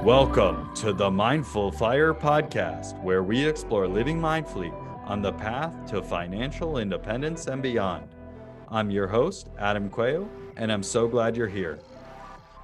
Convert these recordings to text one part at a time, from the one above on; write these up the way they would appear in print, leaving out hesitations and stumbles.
Welcome to the Mindful Fire podcast, where we explore living mindfully on the path to financial independence and beyond. I'm your host, Adam Cuello, and I'm so glad you're here.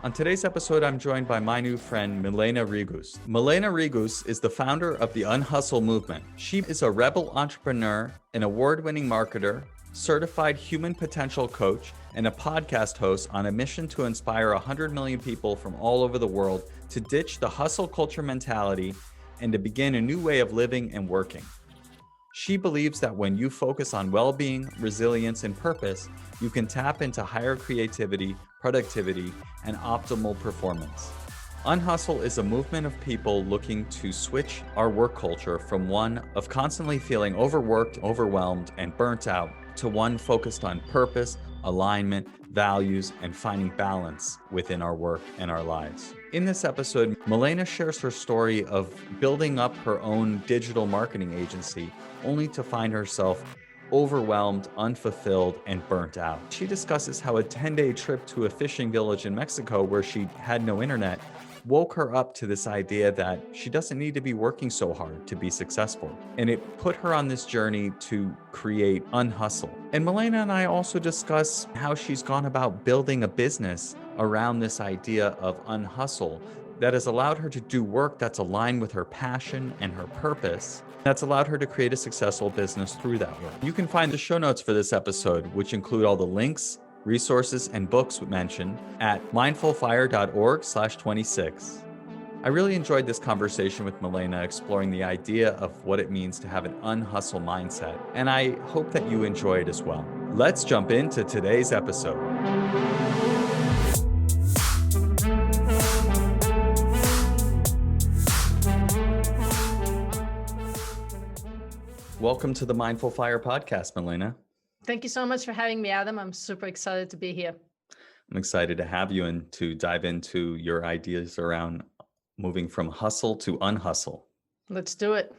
On today's episode, I'm joined by my new friend, Milena Regos. Milena Regos is the founder of the Unhustle movement. She is a rebel entrepreneur, an award-winning marketer, certified human potential coach, and a podcast host on a mission to inspire 100 million people from all over the world to ditch the hustle culture mentality and to begin a new way of living and working. She believes that when you focus on well-being, resilience, and purpose, you can tap into higher creativity, productivity, and optimal performance. Unhustle is a movement of people looking to switch our work culture from one of constantly feeling overworked, overwhelmed, and burnt out to one focused on purpose, alignment, values, and finding balance within our work and our lives. In this episode, Milena shares her story of building up her own digital marketing agency only to find herself overwhelmed, unfulfilled, and burnt out. She discusses how a 10-day trip to a fishing village in Mexico where she had no internet woke her up to this idea that she doesn't need to be working so hard to be successful. And it put her on this journey to create Unhustle. And Milena and I also discuss how she's gone about building a business around this idea of Unhustle that has allowed her to do work that's aligned with her passion and her purpose. That's allowed her to create a successful business through that work. You can find the show notes for this episode, which include all the links, resources, and books mentioned at mindfulfire.org/26. I really enjoyed this conversation with Milena, exploring the idea of what it means to have an unhustle mindset, and I hope that you enjoy it as well. Let's jump into today's episode. Welcome to the Mindful Fire podcast, Milena. Thank you so much for having me, Adam. I'm super excited to be here. I'm excited to have you and to dive into your ideas around moving from hustle to unhustle. Let's do it.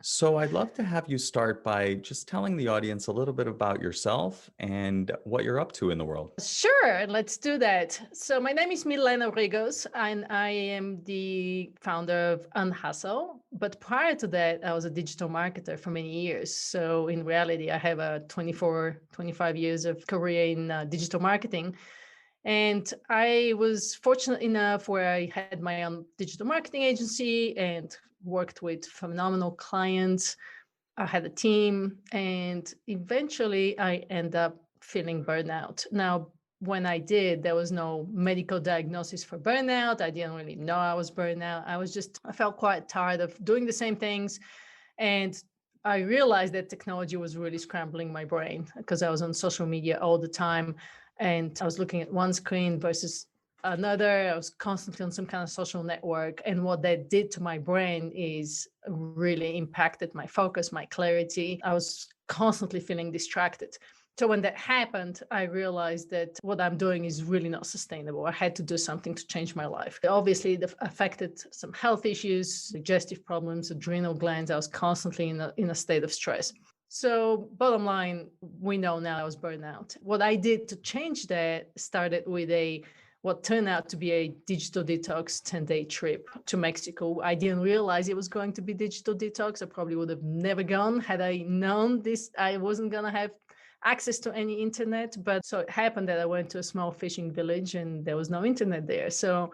So I'd love to have you start by just telling the audience a little bit about yourself and what you're up to in the world. Sure, let's do that. So my name is Milena Regos, and I am the founder of Unhustle. But prior to that, I was a digital marketer for many years. So in reality, I have a 25 years of career in digital marketing. And I was fortunate enough where I had my own digital marketing agency and worked with phenomenal clients. I had a team, and eventually I ended up feeling burnout. Now, when I did, there was no medical diagnosis for burnout. I didn't really know I was burnout. I felt quite tired of doing the same things. And I realized that technology was really scrambling my brain because I was on social media all the time. And I was looking at one screen versus another. I was constantly on some kind of social network. And what that did to my brain is really impacted my focus, my clarity. I was constantly feeling distracted. So when that happened, I realized that what I'm doing is really not sustainable. I had to do something to change my life. Obviously, it affected some health issues, digestive problems, adrenal glands. I was constantly in a state of stress. So bottom line, we know now I was burnout. What I did to change that started with what turned out to be a digital detox 10-day trip to Mexico. I didn't realize it was going to be digital detox. I probably would have never gone had I known this. I wasn't going to have access to any internet. But so it happened that I went to a small fishing village and there was no internet there. So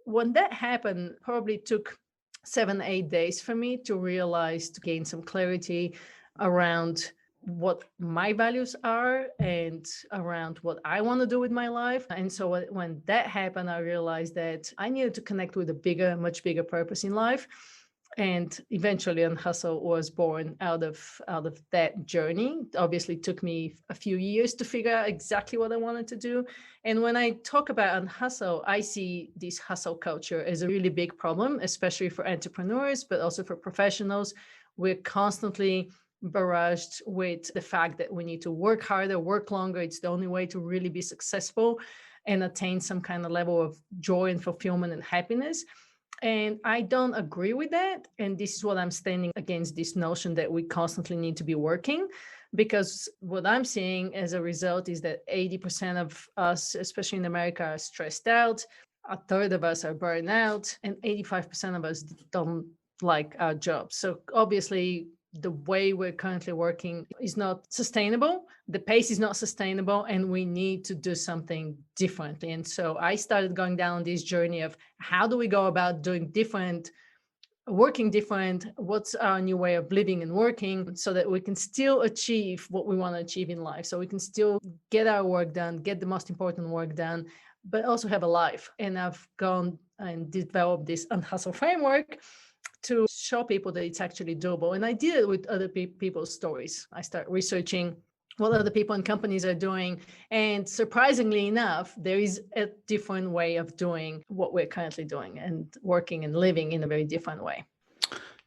when that happened, probably took 7-8 days for me to realize, to gain some clarity around what my values are and around what I want to do with my life. And so when that happened, I realized that I needed to connect with a much bigger purpose in life. And eventually Unhustle was born out of that journey. Obviously it took me a few years to figure out exactly what I wanted to do. And when I talk about Unhustle, I see this hustle culture as a really big problem, especially for entrepreneurs, but also for professionals. We're constantly barraged with the fact that we need to work harder, work longer. It's the only way to really be successful and attain some kind of level of joy and fulfillment and happiness. And I don't agree with that. And this is what I'm standing against, this notion that we constantly need to be working. Because what I'm seeing as a result is that 80% of us, especially in America, are stressed out. a third of us are burned out, and 85% of us don't like our jobs. So obviously, the way we're currently working is not sustainable. The pace is not sustainable, and we need to do something differently. And so I started going down this journey of how do we go about doing different, working different, what's our new way of living and working, so that we can still achieve what we want to achieve in life. So we can still get our work done, get the most important work done, but also have a life. And I've gone and developed this Unhustle framework to show people that it's actually doable. And I did it with other people's stories. I start researching what other people and companies are doing. And surprisingly enough, there is a different way of doing what we're currently doing and working and living in a very different way.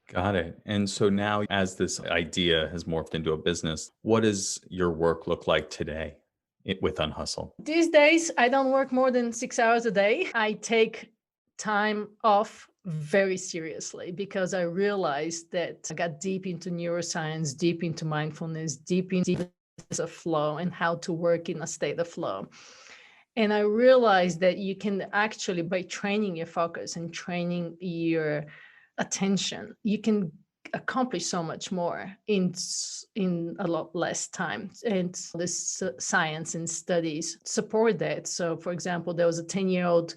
Got it. And so now, as this idea has morphed into a business, what does your work look like today with Unhustle? These days, I don't work more than 6 hours a day. I take time off very seriously because I realized that I got deep into neuroscience, deep into mindfulness, deep into a flow and how to work in a state of flow. And I realized that you can actually, by training your focus and training your attention, you can accomplish so much more in a lot less time. And this science and studies support that. So for example, there was a 10-year-old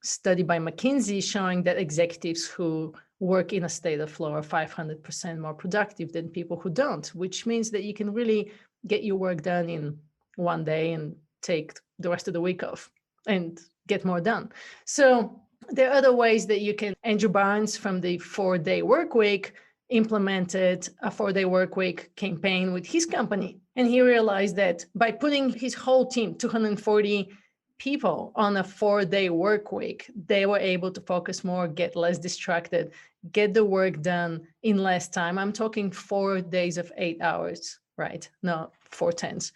study by McKinsey showing that executives who work in a state of flow are 500% more productive than people who don't, which means that you can really get your work done in one day and take the rest of the week off and get more done. So there are other ways that you can. Andrew Barnes from the 4-day Workweek implemented a 4-day Workweek campaign with his company. And he realized that by putting his whole team, 240 people, on a 4-day work week, they were able to focus more, get less distracted, get the work done in less time. I'm talking 4 days of 8 hours, right? No, 4 tens.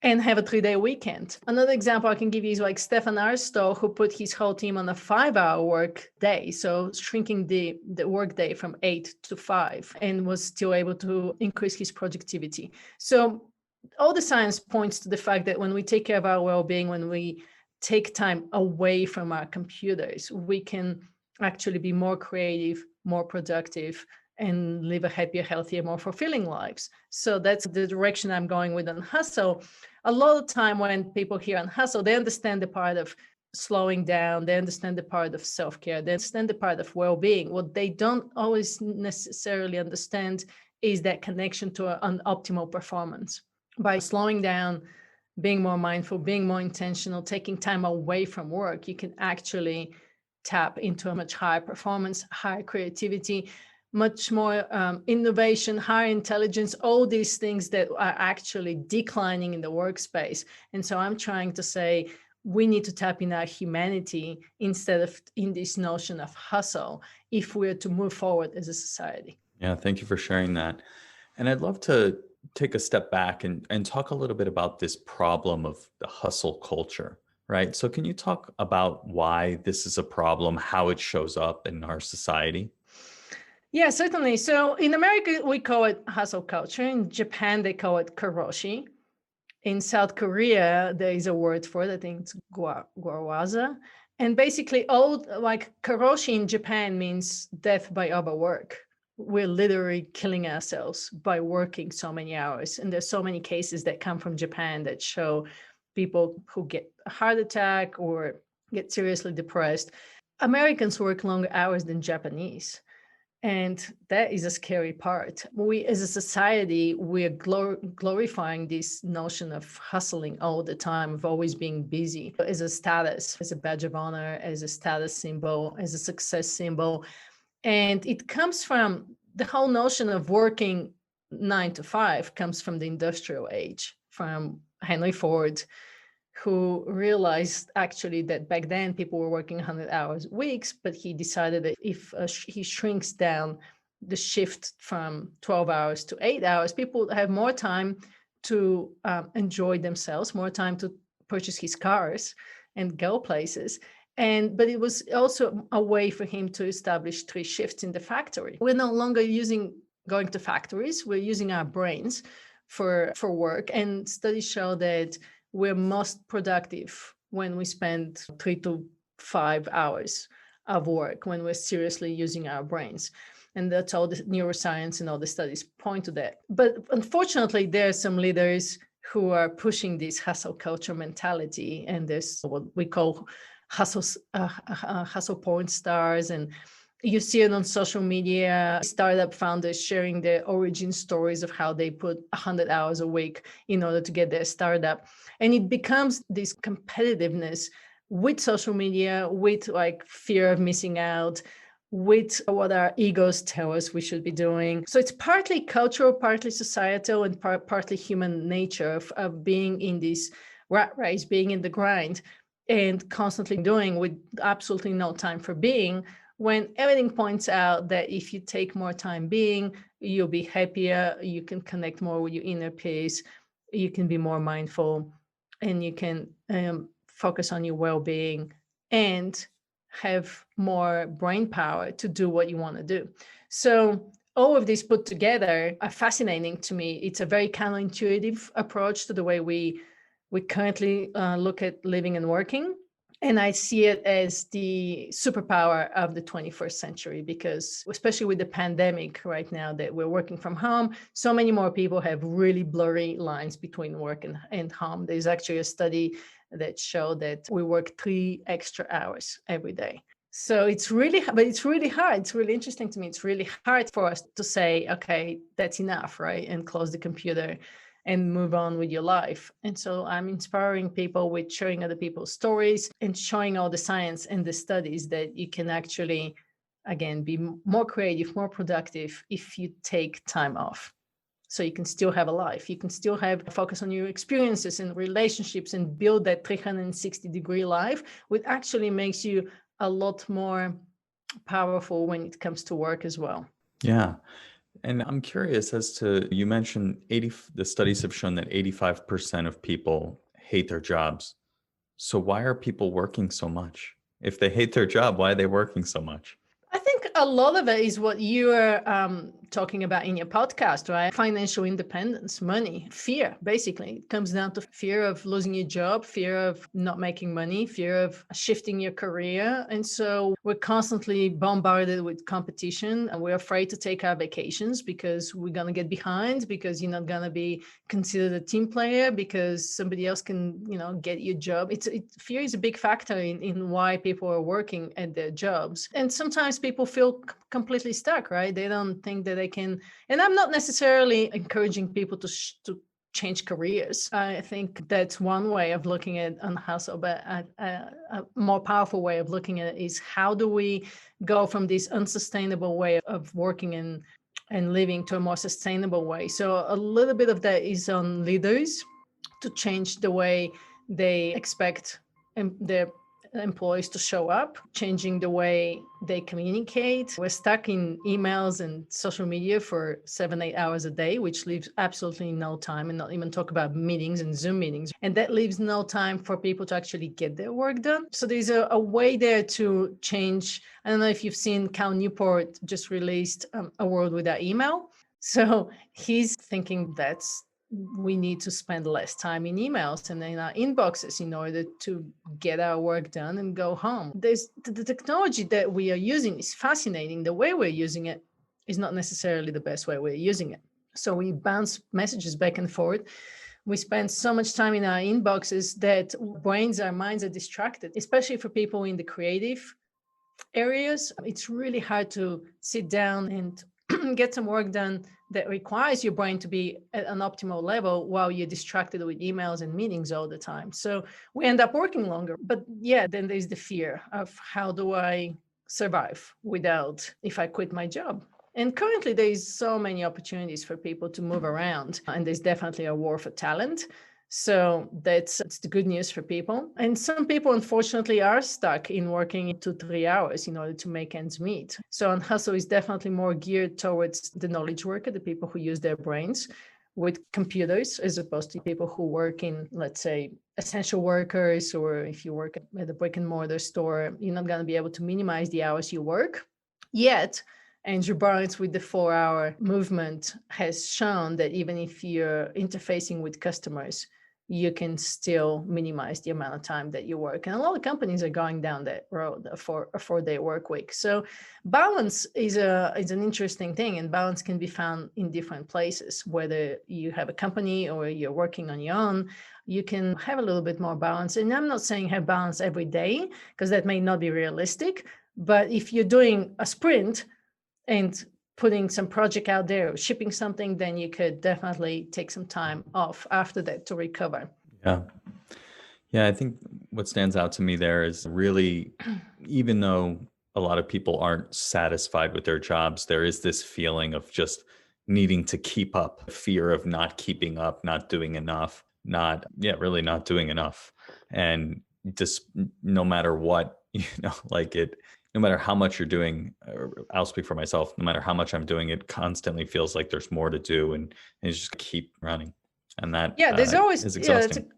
And have a 3-day weekend. Another example I can give you is like Stefan Arstow, who put his whole team on a 5-hour work day. So shrinking the work day from 8 to 5, and was still able to increase his productivity. So all the science points to the fact that when we take care of our well-being, when we take time away from our computers, we can actually be more creative, more productive, and live a happier, healthier, more fulfilling lives. So that's the direction I'm going with Unhustle. A lot of time when people hear Unhustle, they understand the part of slowing down, they understand the part of self-care, they understand the part of well-being. What they don't always necessarily understand is that connection to an optimal performance. By slowing down, being more mindful, being more intentional, taking time away from work, you can actually tap into a much higher performance, higher creativity, much more innovation, higher intelligence, all these things that are actually declining in the workspace. And so I'm trying to say, we need to tap in our humanity instead of in this notion of hustle if we're to move forward as a society. Yeah, thank you for sharing that. And I'd love to take a step back and talk a little bit about this problem of the hustle culture, right? So, can you talk about why this is a problem, how it shows up in our society? Yeah, certainly. So in America, we call it hustle culture. In Japan, they call it karoshi. In South Korea, there is a word for it. I think it's gwawaza. And basically, all like karoshi in Japan means death by overwork. We're literally killing ourselves by working so many hours. And there's so many cases that come from Japan that show people who get a heart attack or get seriously depressed. Americans work longer hours than Japanese. And that is a scary part. We, as a society, we are glorifying this notion of hustling all the time, of always being busy as a status, as a badge of honor, as a status symbol, as a success symbol. And it comes from the whole notion of working 9 to 5 comes from the industrial age, from Henry Ford, who realized actually that back then people were working 100 hours weeks, but he decided that if he shrinks down the shift from 12 hours to 8 hours, people have more time to enjoy themselves, more time to purchase his cars and go places. But it was also a way for him to establish 3 shifts in the factory. We're no longer going to factories, we're using our brains for work. And studies show that we're most productive when we spend 3 to 5 hours of work when we're seriously using our brains. And that's all the neuroscience and all the studies point to that. But unfortunately, there are some leaders who are pushing this hustle culture mentality, and there's what we call hustle porn stars, and you see it on social media, startup founders sharing their origin stories of how they put 100 hours a week in order to get their startup. And it becomes this competitiveness with social media, with like fear of missing out, with what our egos tell us we should be doing. So it's partly cultural, partly societal, and partly human nature of being in this rat race, being in the grind, and constantly doing with absolutely no time for being, when everything points out that if you take more time being, you'll be happier, you can connect more with your inner peace, you can be more mindful, and you can focus on your well-being and have more brain power to do what you want to do. So all of these put together are fascinating to me. It's a very counterintuitive approach to the way we currently look at living and working. And I see it as the superpower of the 21st century, because especially with the pandemic right now that we're working from home, so many more people have really blurry lines between work and home. There's actually a study that showed that we work 3 extra hours every day. So it's really hard. It's really interesting to me. It's really hard for us to say, okay, that's enough, right? And close the computer and move on with your life. And so I'm inspiring people with sharing other people's stories and showing all the science and the studies that you can actually, again, be more creative, more productive if you take time off. So you can still have a life. You can still have focus on your experiences and relationships and build that 360-degree life, which actually makes you a lot more powerful when it comes to work as well. Yeah. And I'm curious as to, you mentioned the studies have shown that 85% of people hate their jobs. So why are people working so much? If they hate their job, why are they working so much? I think a lot of it is what you are talking about in your podcast, right? Financial independence, money, fear, basically. It comes down to fear of losing your job, fear of not making money, fear of shifting your career. And so we're constantly bombarded with competition, and we're afraid to take our vacations because we're going to get behind, because you're not going to be considered a team player, because somebody else can, get your job. Fear is a big factor in why people are working at their jobs. And sometimes people feel completely stuck, right? They don't think that they can. And I'm not necessarily encouraging people to change careers. I think that's one way of looking at Unhustle, but a more powerful way of looking at it is, how do we go from this unsustainable way of working and living to a more sustainable way? So a little bit of that is on leaders to change the way they expect their employees to show up, changing the way they communicate. We're stuck in emails and social media for 7-8 hours a day, which leaves absolutely no time, and not even talk about meetings and Zoom meetings. And that leaves no time for people to actually get their work done. So there's a way there to change. I don't know if you've seen Cal Newport just released A World Without Email. So he's thinking we need to spend less time in emails and in our inboxes in order to get our work done and go home. There's the technology that we are using is fascinating. The way we're using it is not necessarily the best way we're using it. So we bounce messages back and forth. We spend so much time in our inboxes that our minds are distracted, especially for people in the creative areas. It's really hard to sit down and get some work done that requires your brain to be at an optimal level while you're distracted with emails and meetings all the time. So we end up working longer. But yeah, then there's the fear of, how do I survive if I quit my job? And currently there's so many opportunities for people to move around, and there's definitely a war for talent. So it's the good news for people. And some people, unfortunately, are stuck in working 2-3 hours in order to make ends meet. So Unhustle is definitely more geared towards the knowledge worker, the people who use their brains with computers, as opposed to people who work in, let's say, essential workers, or if you work at a brick and mortar store, you're not going to be able to minimize the hours you work. Yet, Andrew Barnes with the 4-hour movement has shown that even if you're interfacing with customers you can still minimize the amount of time that you work. And a lot of companies are going down that road for a 4-day work week. So balance is an interesting thing, and balance can be found in different places. Whether you have a company or you're working on your own, you can have a little bit more balance. And I'm not saying have balance every day, because that may not be realistic. But if you're doing a sprint and putting some project out there or shipping something, then you could definitely take some time off after that to recover. Yeah. Yeah, I think what stands out to me there is really, even though a lot of people aren't satisfied with their jobs, there is this feeling of just needing to keep up, fear of not keeping up, not doing enough, really not doing enough. And just no matter what, no matter how much you're doing, I'll speak for myself, no matter how much I'm doing, it constantly feels like there's more to do, and just keep running. And that There's always, is exhausting.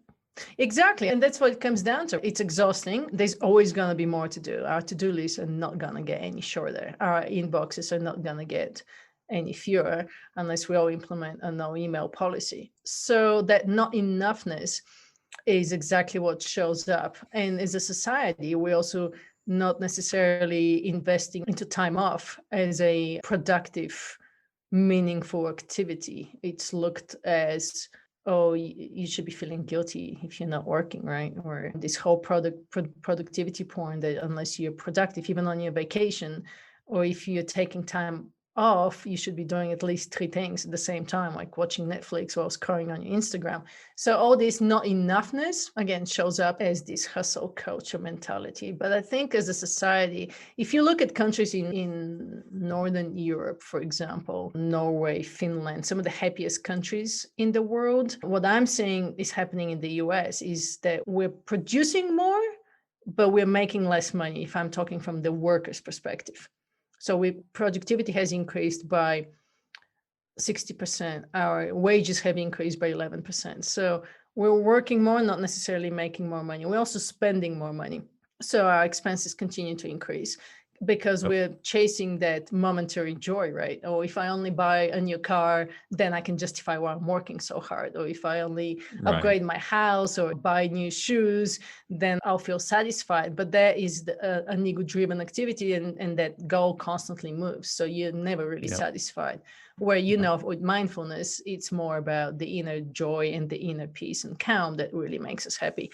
Exactly. And that's what it comes down to. It's exhausting. There's always going to be more to do. Our to-do lists are not going to get any shorter. Our inboxes are not going to get any fewer unless we all implement a no email policy. So that not enoughness is exactly what shows up. And as a society, we also not necessarily investing into time off as a productive, meaningful activity. It's looked as, oh, you should be feeling guilty if you're not working, right? Or this whole productivity porn that unless you're productive, even on your vacation, or if you're taking time off, you should be doing at least 3 things at the same time, like watching Netflix or scrolling on your Instagram. So all this not enoughness, again, shows up as this hustle culture mentality. But I think as a society, if you look at countries in Northern Europe, for example, Norway, Finland, some of the happiest countries in the world, what I'm seeing is happening in the US is that we're producing more, but we're making less money, if I'm talking from the worker's perspective. So productivity has increased by 60%. Our wages have increased by 11%. So we're working more, not necessarily making more money. We're also spending more money. So our expenses continue to increase because we're chasing that momentary joy, right? Or if I only buy a new car, then I can justify why I'm working so hard. Or if I only upgrade my house or buy new shoes, then I'll feel satisfied. But that is an ego-driven activity, and that goal constantly moves. So you're never really satisfied. Where, with mindfulness, it's more about the inner joy and the inner peace and calm that really makes us happy.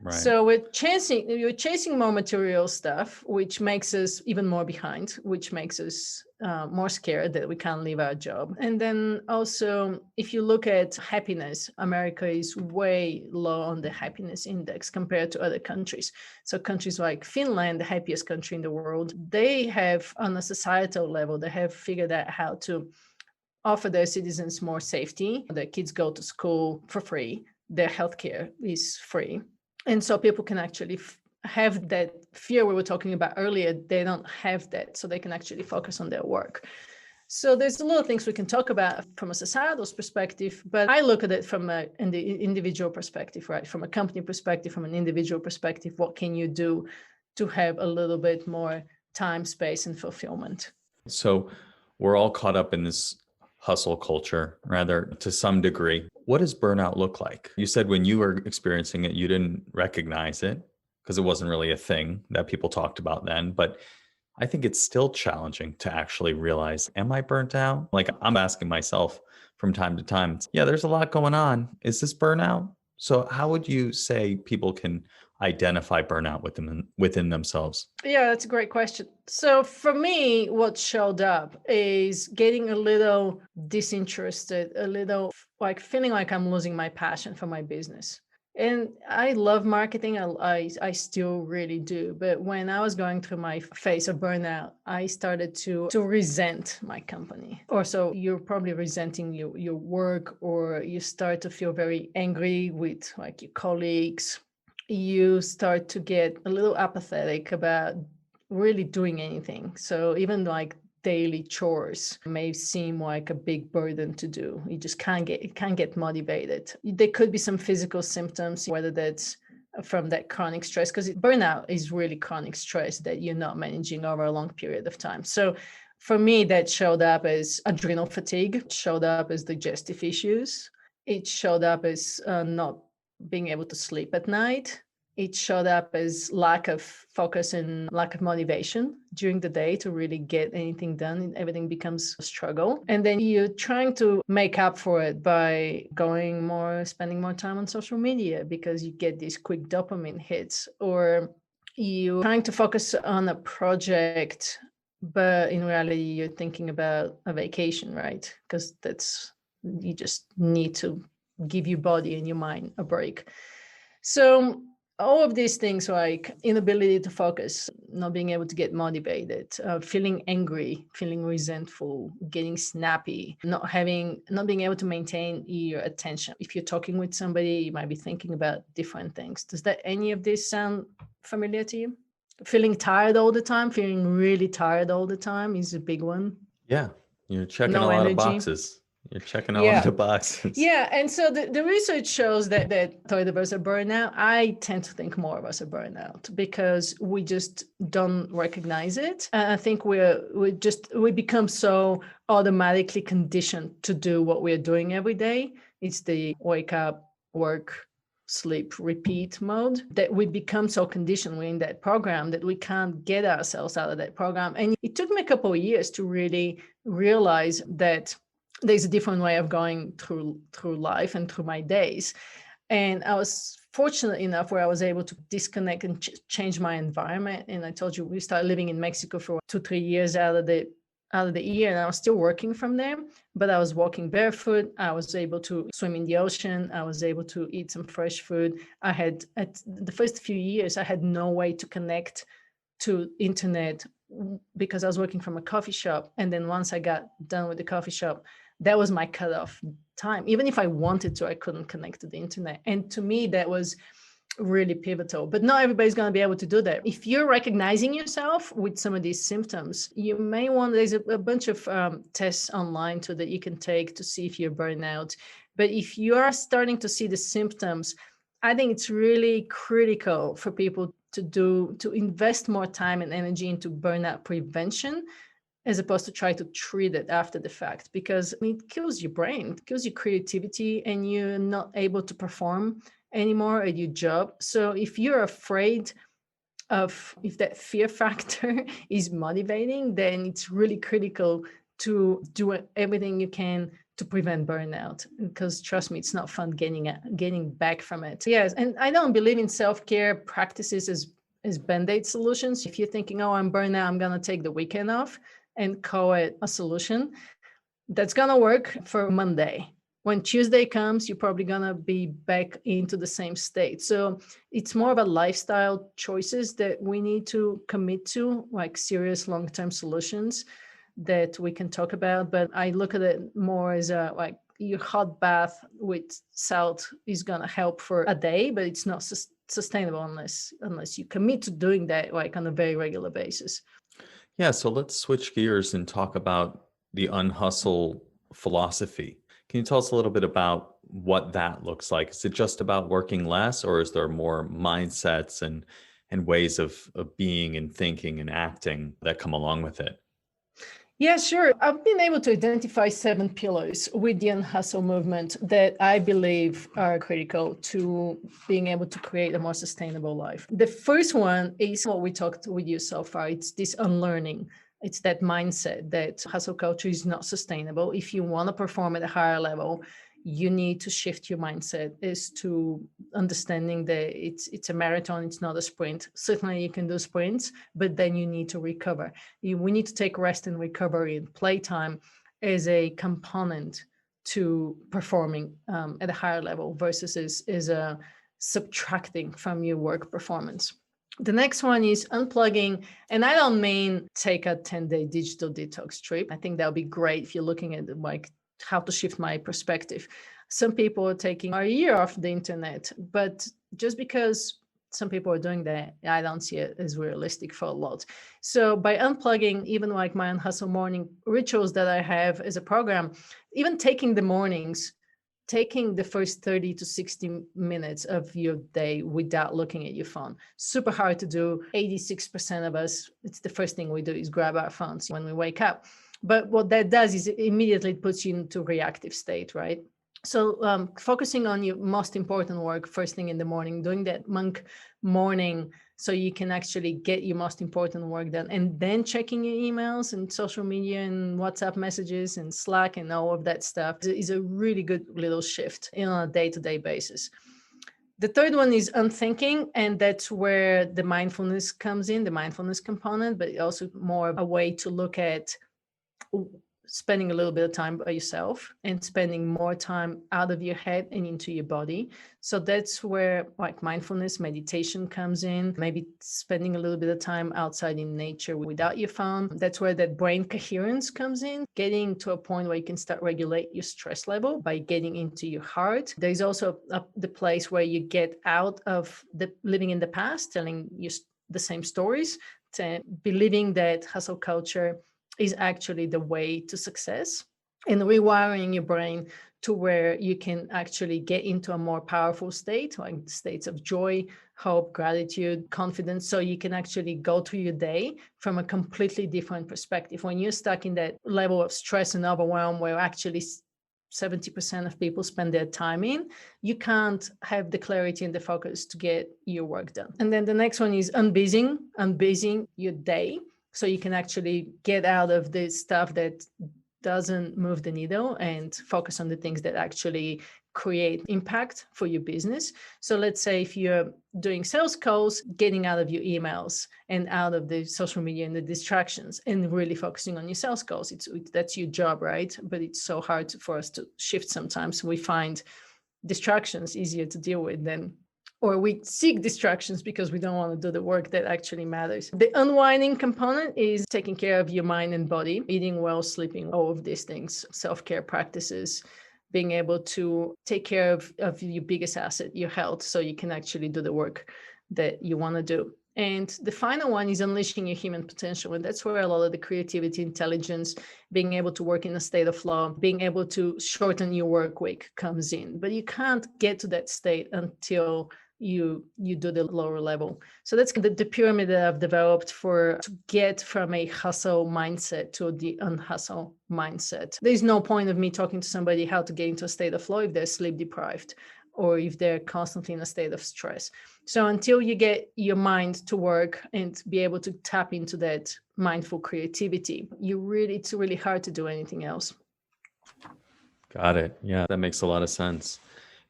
Right. So we're chasing more material stuff, which makes us even more behind, which makes us more scared that we can't leave our job. And then also, if you look at happiness, America is way low on the happiness index compared to other countries. So countries like Finland, the happiest country in the world, they have, on a societal level, they have figured out how to offer their citizens more safety. Their kids go to school for free. Their healthcare is free. And so people can actually have that fear we were talking about earlier. They don't have that, so they can actually focus on their work. So there's a lot of things we can talk about from a societal perspective, but I look at it from an individual perspective, right? From a company perspective, from an individual perspective, what can you do to have a little bit more time, space, and fulfillment? So we're all caught up in this hustle culture, rather, to some degree. What does burnout look like? You said when you were experiencing it, you didn't recognize it because it wasn't really a thing that people talked about then. But I think it's still challenging to actually realize, am I burnt out? Like, I'm asking myself from time to time, there's a lot going on. Is this burnout? So how would you say people can identify burnout within themselves? Yeah, that's a great question. So for me, what showed up is getting a little disinterested, a little like feeling like I'm losing my passion for my business. And I love marketing. I still really do. But when I was going through my phase of burnout, I started to resent my company. Or so you're probably resenting your work, or you start to feel very angry with like your colleagues. You start to get a little apathetic about really doing anything. So even like daily chores may seem like a big burden to do. You just can't get motivated. There could be some physical symptoms, whether that's from that chronic stress, because burnout is really chronic stress that you're not managing over a long period of time. So for me, that showed up as adrenal fatigue, showed up as digestive issues. It showed up as not being able to sleep at night. It showed up as lack of focus and lack of motivation during the day to really get anything done. And everything becomes a struggle. And then you're trying to make up for it by spending more time on social media because you get these quick dopamine hits, or you're trying to focus on a project, but in reality, you're thinking about a vacation, right? Because you just need to give your body and your mind a break. So all of these things, like inability to focus, not being able to get motivated, feeling angry, feeling resentful, getting snappy, not being able to maintain your attention. If you're talking with somebody, you might be thinking about different things. Does any of this sound familiar to you? Feeling tired all the time, feeling really tired all the time is a big one. Yeah, you're checking a No lot of energy. boxes. You're checking a lot Yeah. of boxes. Yeah. And so the research shows that talking about a burnout, I tend to think more of as a burnout because we just don't recognize it. And I think we become so automatically conditioned to do what we're doing every day. It's the wake up, work, sleep, repeat mode that we become so conditioned. We're in that program that we can't get ourselves out of that program. And it took me a couple of years to really realize that there's a different way of going through life and through my days. And I was fortunate enough where I was able to disconnect and change my environment. And I told you, we started living in Mexico for 2-3 years out of the year, and I was still working from there, but I was walking barefoot. I was able to swim in the ocean. I was able to eat some fresh food. At the first few years, I had no way to connect to internet because I was working from a coffee shop. And then once I got done with the coffee shop, that was my cutoff time. Even if I wanted to, I couldn't connect to the internet. And to me, that was really pivotal. But not everybody's going to be able to do that. If you're recognizing yourself with some of these symptoms, you may there's a bunch of tests online too that you can take to see if you're burnout. But if you are starting to see the symptoms, I think it's really critical for people to invest more time and energy into burnout prevention, as opposed to try to treat it after the fact, because it kills your brain, it kills your creativity, and you're not able to perform anymore at your job. So if you're afraid if that fear factor is motivating, then it's really critical to do everything you can to prevent burnout, because trust me, it's not fun getting back from it. Yes, and I don't believe in self-care practices as band-aid solutions. If you're thinking, oh, I'm burned out, I'm going to take the weekend off and call it a solution, that's going to work for Monday. When Tuesday comes, you're probably going to be back into the same state. So it's more about lifestyle choices that we need to commit to, like serious long-term solutions that we can talk about. But I look at it more as like your hot bath with salt is going to help for a day, but it's not sustainable unless you commit to doing that like on a very regular basis. Yeah, so let's switch gears and talk about the Unhustle philosophy. Can you tell us a little bit about what that looks like? Is it just about working less, or is there more mindsets and ways of being and thinking and acting that come along with it? Yeah, sure. I've been able to identify 7 pillars with the Unhustle movement that I believe are critical to being able to create a more sustainable life. The first one is what we talked with you so far. It's this unlearning. It's that mindset that hustle culture is not sustainable. If you want to perform at a higher level, you need to shift your mindset as to understanding that it's a marathon, it's not a sprint. Certainly you can do sprints, but then you need to recover. We need to take rest and recovery and playtime as a component to performing at a higher level versus as a subtracting from your work performance. The next one is unplugging. And I don't mean take a 10-day digital detox trip. I think that would be great if you're looking at like how to shift my perspective. Some people are taking a year off the internet, but just because some people are doing that, I don't see it as realistic for a lot. So by unplugging, even like my Unhustle morning rituals that I have as a program, even taking the mornings, taking the first 30 to 60 minutes of your day without looking at your phone. Super hard to do. 86% of us, it's the first thing we do is grab our phones when we wake up. But what that does is it immediately puts you into reactive state, right? So focusing on your most important work first thing in the morning, doing that monk morning so you can actually get your most important work done, and then checking your emails and social media and WhatsApp messages and Slack and all of that stuff is a really good little shift on a day-to-day basis. The third one is unthinking, and that's where the mindfulness comes in, the mindfulness component, but also more a way to look at spending a little bit of time by yourself and spending more time out of your head and into your body. So that's where like mindfulness meditation comes in, maybe spending a little bit of time outside in nature without your phone. That's where that brain coherence comes in, getting to a point where you can start regulate your stress level by getting into your heart. There's also the place where you get out of the living in the past, telling you the same stories, to believing that hustle culture is actually the way to success, and rewiring your brain to where you can actually get into a more powerful state, like states of joy, hope, gratitude, confidence, so you can actually go through your day from a completely different perspective. When you're stuck in that level of stress and overwhelm where actually 70% of people spend their time in, you can't have the clarity and the focus to get your work done. And then the next one is unbusying your day, so you can actually get out of the stuff that doesn't move the needle and focus on the things that actually create impact for your business. So let's say if you're doing sales calls, getting out of your emails and out of the social media and the distractions and really focusing on your sales calls. That's your job, right? But it's so hard for us to shift sometimes. We find distractions easier to deal with than, or we seek distractions because we don't want to do the work that actually matters. The unwinding component is taking care of your mind and body, eating well, sleeping, all of these things, self-care practices, being able to take care of your biggest asset, your health, so you can actually do the work that you want to do. And the final one is unleashing your human potential. And that's where a lot of the creativity, intelligence, being able to work in a state of flow, being able to shorten your work week comes in. But you can't get to that state until you do the lower level. So that's the pyramid that I've developed to get from a hustle mindset to the unhustle mindset. There's no point of me talking to somebody how to get into a state of flow if they're sleep deprived or if they're constantly in a state of stress. So until you get your mind to work and be able to tap into that mindful creativity, it's really hard to do anything else. Got it. Yeah, that makes a lot of sense.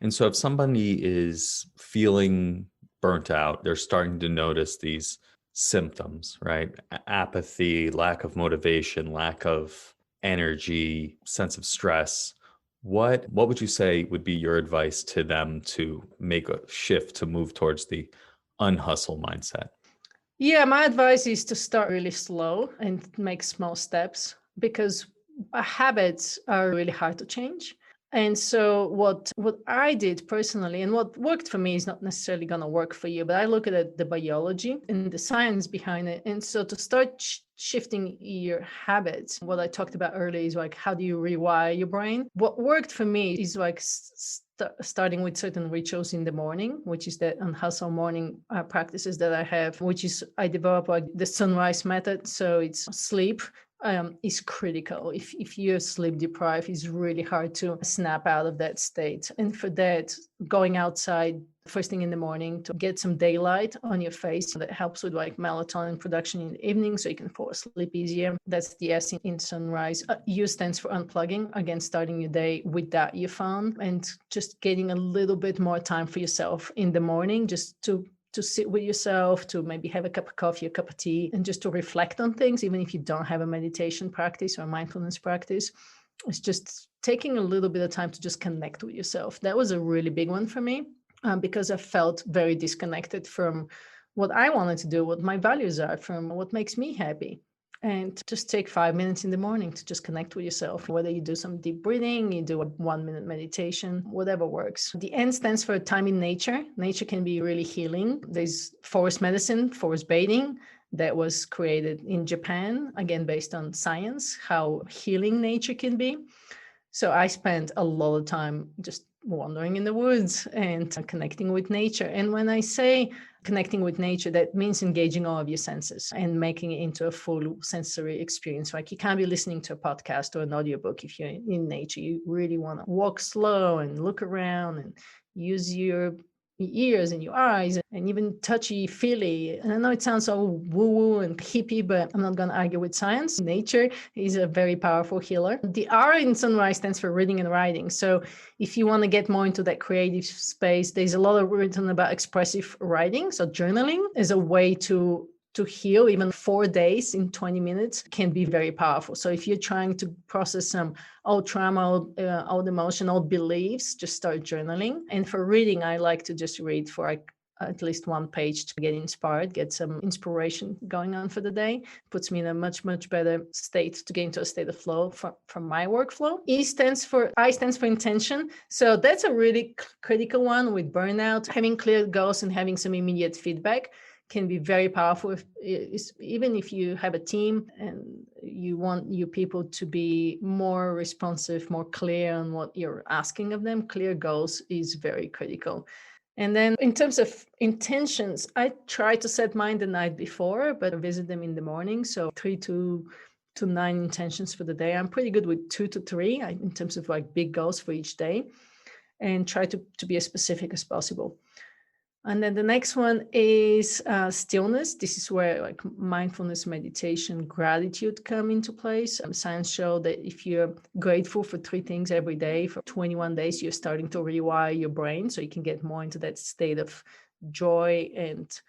And so if somebody is feeling burnt out, they're starting to notice these symptoms, right? Apathy, lack of motivation, lack of energy, sense of stress. What would you say would be your advice to them to make a shift to move towards the unhustle mindset? Yeah, my advice is to start really slow and make small steps, because habits are really hard to change. And so what I did personally, and what worked for me is not necessarily going to work for you, but I look at the biology and the science behind it. And so to start shifting your habits, what I talked about earlier is like, how do you rewire your brain? What worked for me is like starting with certain rituals in the morning, which is the Unhustle morning practices that I have, which is I develop like the sunrise method. So it's sleep is critical. If you're sleep deprived, it's really hard to snap out of that state. And for that, going outside first thing in the morning to get some daylight on your face, that helps with like melatonin production in the evening so you can fall asleep easier. That's the S in sunrise. U stands for unplugging, again, starting your day without your phone and just getting a little bit more time for yourself in the morning, just to sit with yourself, to maybe have a cup of coffee, a cup of tea, and just to reflect on things, even if you don't have a meditation practice or a mindfulness practice. It's just taking a little bit of time to just connect with yourself. That was a really big one for me because I felt very disconnected from what I wanted to do, what my values are, from what makes me happy. And just take 5 minutes in the morning to just connect with yourself, whether you do some deep breathing, you do a 1-minute meditation, whatever works. The N stands for time in nature. Nature can be really healing. There's forest medicine, forest bathing, that was created in Japan, again, based on science, how healing nature can be. So I spent a lot of time just wandering in the woods and connecting with nature. And when I say connecting with nature, that means engaging all of your senses and making it into a full sensory experience. Like you can't be listening to a podcast or an audiobook if you're in nature. You really want to walk slow and look around and use your ears and your eyes and even touchy feely. And I know it sounds all woo-woo and hippie, but I'm not going to argue with science. Nature is a very powerful healer. The R in Sunrise stands for reading and writing. So if you want to get more into that creative space, there's a lot of written about expressive writing. So journaling is a way to heal. Even 4 days in 20 minutes can be very powerful. So if you're trying to process some old trauma, old emotion, old beliefs, just start journaling. And for reading, I like to just read for like at least 1 page to get inspired, get some inspiration going on for the day. Puts me in a much, much better state to get into a state of flow from my workflow. I stands for intention. So that's a really critical one with burnout. Having clear goals and having some immediate feedback can be very powerful, even if you have a team and you want your people to be more responsive, more clear on what you're asking of them. Clear goals is very critical. And then in terms of intentions, I try to set mine the night before, but I visit them in the morning. So 3 to 9 intentions for the day. I'm pretty good with 2 to 3 in terms of like big goals for each day, and try to be as specific as possible. And then the next one is stillness. This is where like mindfulness, meditation, gratitude come into place. Science show that if you're grateful for 3 things every day for 21 days, you're starting to rewire your brain so you can get more into that state of joy and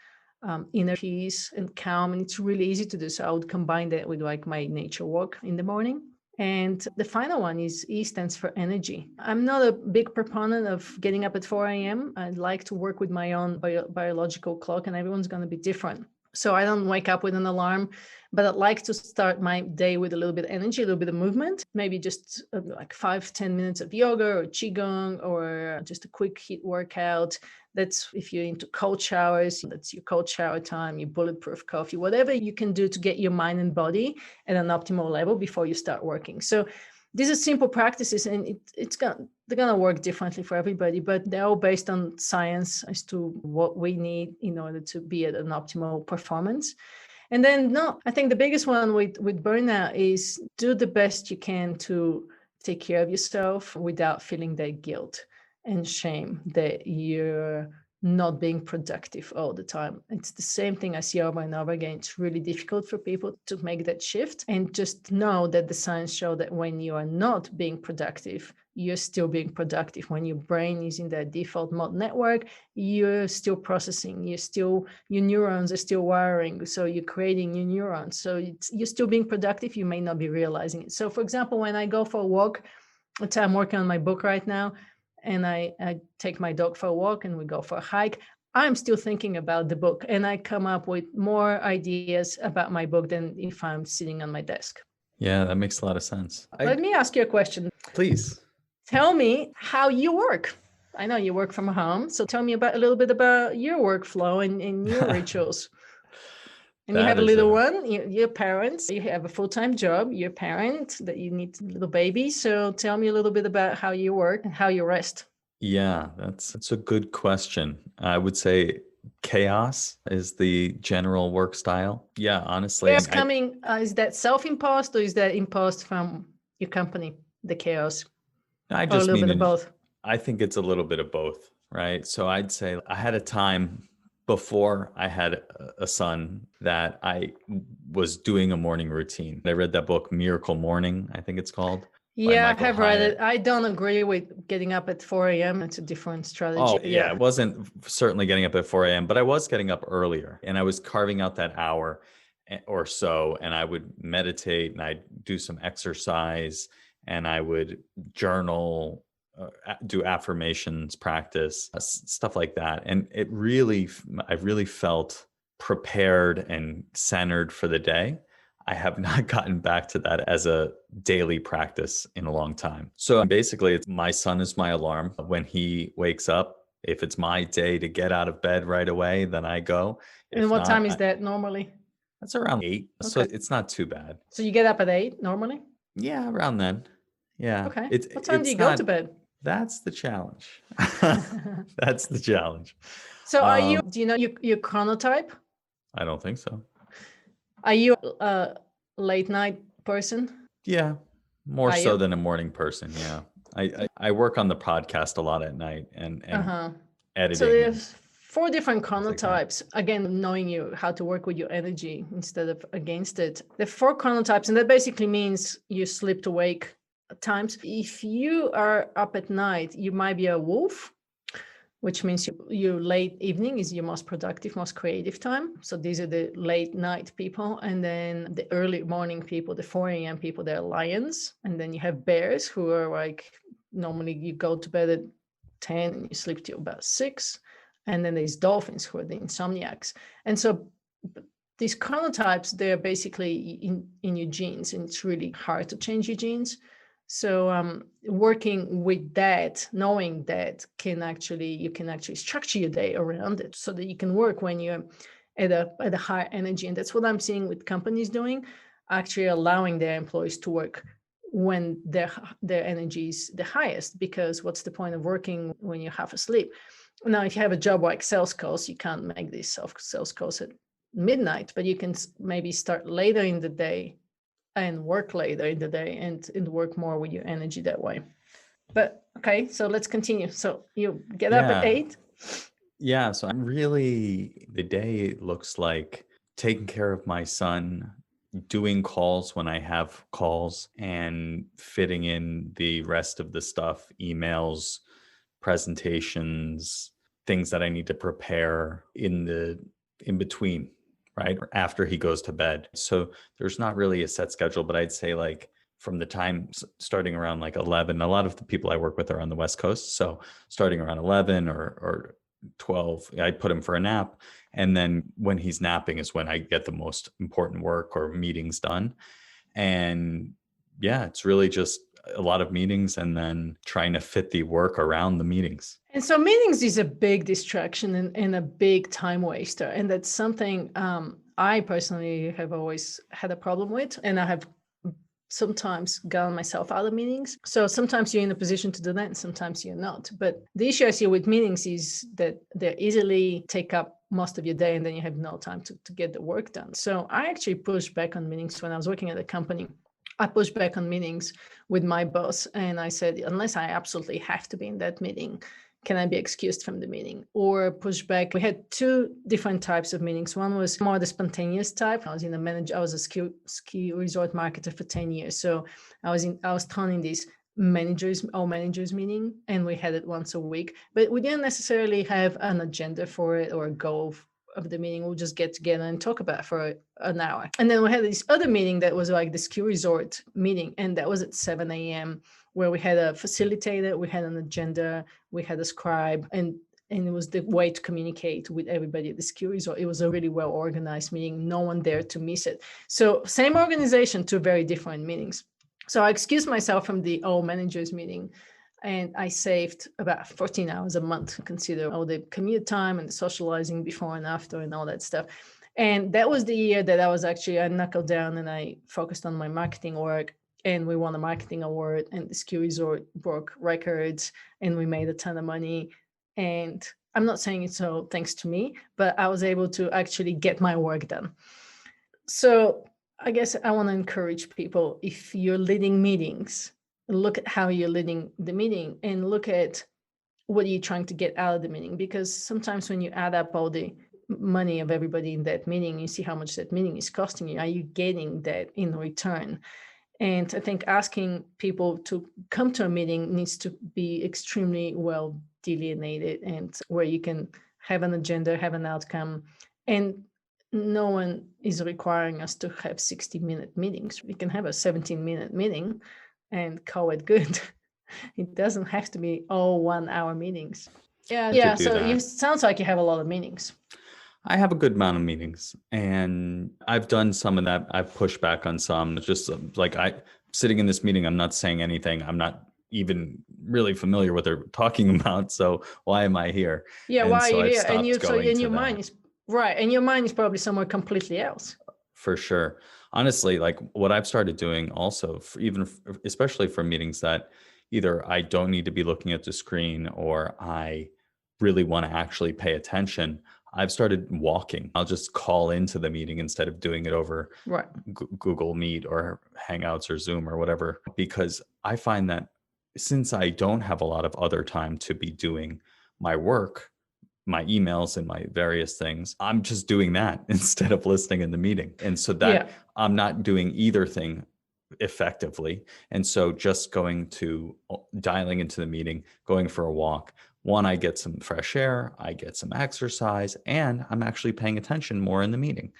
inner peace and calm. And it's really easy to do. So I would combine that with like my nature walk in the morning. And the final one is E stands for energy. I'm not a big proponent of getting up at 4 a.m. I like to work with my own biological clock, and everyone's going to be different. So I don't wake up with an alarm, but I'd like to start my day with a little bit of energy, a little bit of movement, maybe just like 5-10 minutes of yoga or qigong or just a quick HIIT workout. That's if you're into cold showers, that's your cold shower time, your bulletproof coffee, whatever you can do to get your mind and body at an optimal level before you start working. So these are simple practices, and they're gonna work differently for everybody, but they're all based on science as to what we need in order to be at an optimal performance. And then, I think the biggest one with burnout is do the best you can to take care of yourself without feeling that guilt and shame that you're not being productive all the time. It's the same thing I see over and over again. It's really difficult for people to make that shift, and just know that the science show that when you are not being productive, you're still being productive. When your brain is in that default mode network, you're still processing, your neurons are still wiring. So you're creating new neurons. So you're still being productive. You may not be realizing it. So for example, when I go for a walk, I'm working on my book right now, and I take my dog for a walk and we go for a hike, I'm still thinking about the book, and I come up with more ideas about my book than if I'm sitting on my desk. Yeah, that makes a lot of sense. Let me ask you a question. Please. Tell me how you work. I know you work from home, so tell me a little bit about your workflow and your rituals. And you have a little one, you're parents, you have a full-time job, you're a parent, that you need a little baby. So tell me a little bit about how you work and how you rest. Yeah, that's a good question. I would say chaos is the general work style. Yeah, honestly. Chaos coming, is that self-imposed or is that imposed from your company, the chaos? I just or a little bit of both? I think it's a little bit of both, right? So I'd say I had a time before I had a son that I was doing a morning routine. I read that book, Miracle Morning, I think it's called. Yeah, I have read it. I don't agree with getting up at 4 a.m. It's a different strategy. Oh, yeah. It wasn't certainly getting up at 4 a.m., but I was getting up earlier, and I was carving out that hour or so, and I would meditate and I'd do some exercise and I would journal, do affirmations, practice, stuff like that. And I really felt prepared and centered for the day. I have not gotten back to that as a daily practice in a long time. So basically, my son is my alarm. When he wakes up, if it's my day to get out of bed right away, then I go. And what time is that normally? That's around 8. Okay. So it's not too bad. So you get up at 8 normally? Yeah, around then. Yeah. Okay. What time do you go to bed? That's the challenge. That's the challenge. So do you know your chronotype? I don't think so. Are you a late night person? Yeah, more so than a morning person. Yeah. I work on the podcast a lot at night and editing. So there's 4 different chronotypes. Again, knowing how to work with your energy instead of against it. The 4 chronotypes, and that basically means you sleep to wake times. If you are up at night, you might be a wolf, which means your late evening is your most productive, most creative time. So these are the late night people. And then the early morning people, the 4 a.m. people, they're lions. And then you have bears, who are like, normally you go to bed at 10 and you sleep till about 6. And then there's dolphins, who are the insomniacs. And so these chronotypes, they're basically in your genes, and it's really hard to change your genes. So working with that, knowing that you can actually structure your day around it so that you can work when you're at a higher energy. And that's what I'm seeing with companies doing, actually allowing their employees to work when their energy is the highest, because what's the point of working when you're half asleep? Now, if you have a job like sales calls, you can't make these sales calls at midnight, but you can maybe start later in the day and work later in the day and work more with your energy that way. But okay, so let's continue. So you get up at 8. Yeah, so the day looks like taking care of my son, doing calls when I have calls, and fitting in the rest of the stuff, emails, presentations, things that I need to prepare in between, right? After he goes to bed. So there's not really a set schedule, but I'd say like from the time starting around like 11, a lot of the people I work with are on the West Coast. So starting around 11 or 12, I put him for a nap. And then when he's napping is when I get the most important work or meetings done. And yeah, it's really just a lot of meetings and then trying to fit the work around the meetings. And so meetings is a big distraction and a big time waster. And that's something I personally have always had a problem with. And I have sometimes gotten myself out of meetings. So sometimes you're in a position to do that and sometimes you're not. But the issue I see with meetings is that they easily take up most of your day and then you have no time to get the work done. So I actually pushed back on meetings when I was working at a company. I pushed back on meetings with my boss and I said, unless I absolutely have to be in that meeting, can I be excused from the meeting? Or push back. We had 2 different types of meetings. One was more the spontaneous type. I was a ski resort marketer for 10 years. So I was turning these all managers meeting, and we had it once a week, but we didn't necessarily have an agenda for it or a goal of the meeting. We'll just get together and talk about it for an hour. And then we had this other meeting that was like the ski resort meeting, and that was at 7 a.m. where we had a facilitator, we had an agenda, we had a scribe, and it was the way to communicate with everybody at the ski resort. It was a really well organized meeting. No one dared to miss it. So same organization, 2 very different meetings. So I excused myself from the all managers meeting, and I saved about 14 hours a month, consider all the commute time and the socializing before and after and all that stuff. And that was the year that I knuckled down and I focused on my marketing work. And we won a marketing award, and the ski resort broke records, and we made a ton of money. And I'm not saying it's all thanks to me, but I was able to actually get my work done. So I guess I want to encourage people, if you're leading meetings, look at how you're leading the meeting and look at what are you trying to get out of the meeting. Because sometimes when you add up all the money of everybody in that meeting, you see how much that meeting is costing you. Are you getting that in return? And I think asking people to come to a meeting needs to be extremely well delineated, and where you can have an agenda, have an outcome. And no one is requiring us to have 60-minute meetings. We can have a 17-minute meeting and call it good. It doesn't have to be all 1-hour meetings. Yeah. So it sounds like you have a lot of meetings. I have a good amount of meetings, and I've done some of that. I've pushed back on some. It's just like sitting in this meeting, I'm not saying anything. I'm not even really familiar what they're talking about. So why am I here? Yeah, why are you here? And your mind is right, and your mind is probably somewhere completely else. For sure. Honestly, like what I've started doing also, especially for meetings that either I don't need to be looking at the screen or I really want to actually pay attention, I've started walking. I'll just call into the meeting instead of doing it over Right. Google Meet or Hangouts or Zoom or whatever, because I find that since I don't have a lot of other time to be doing my work, my emails and my various things, I'm just doing that instead of listening in the meeting. And so that Yeah. I'm not doing either thing effectively. And so just dialing into the meeting, going for a walk, one, I get some fresh air, I get some exercise, and I'm actually paying attention more in the meeting.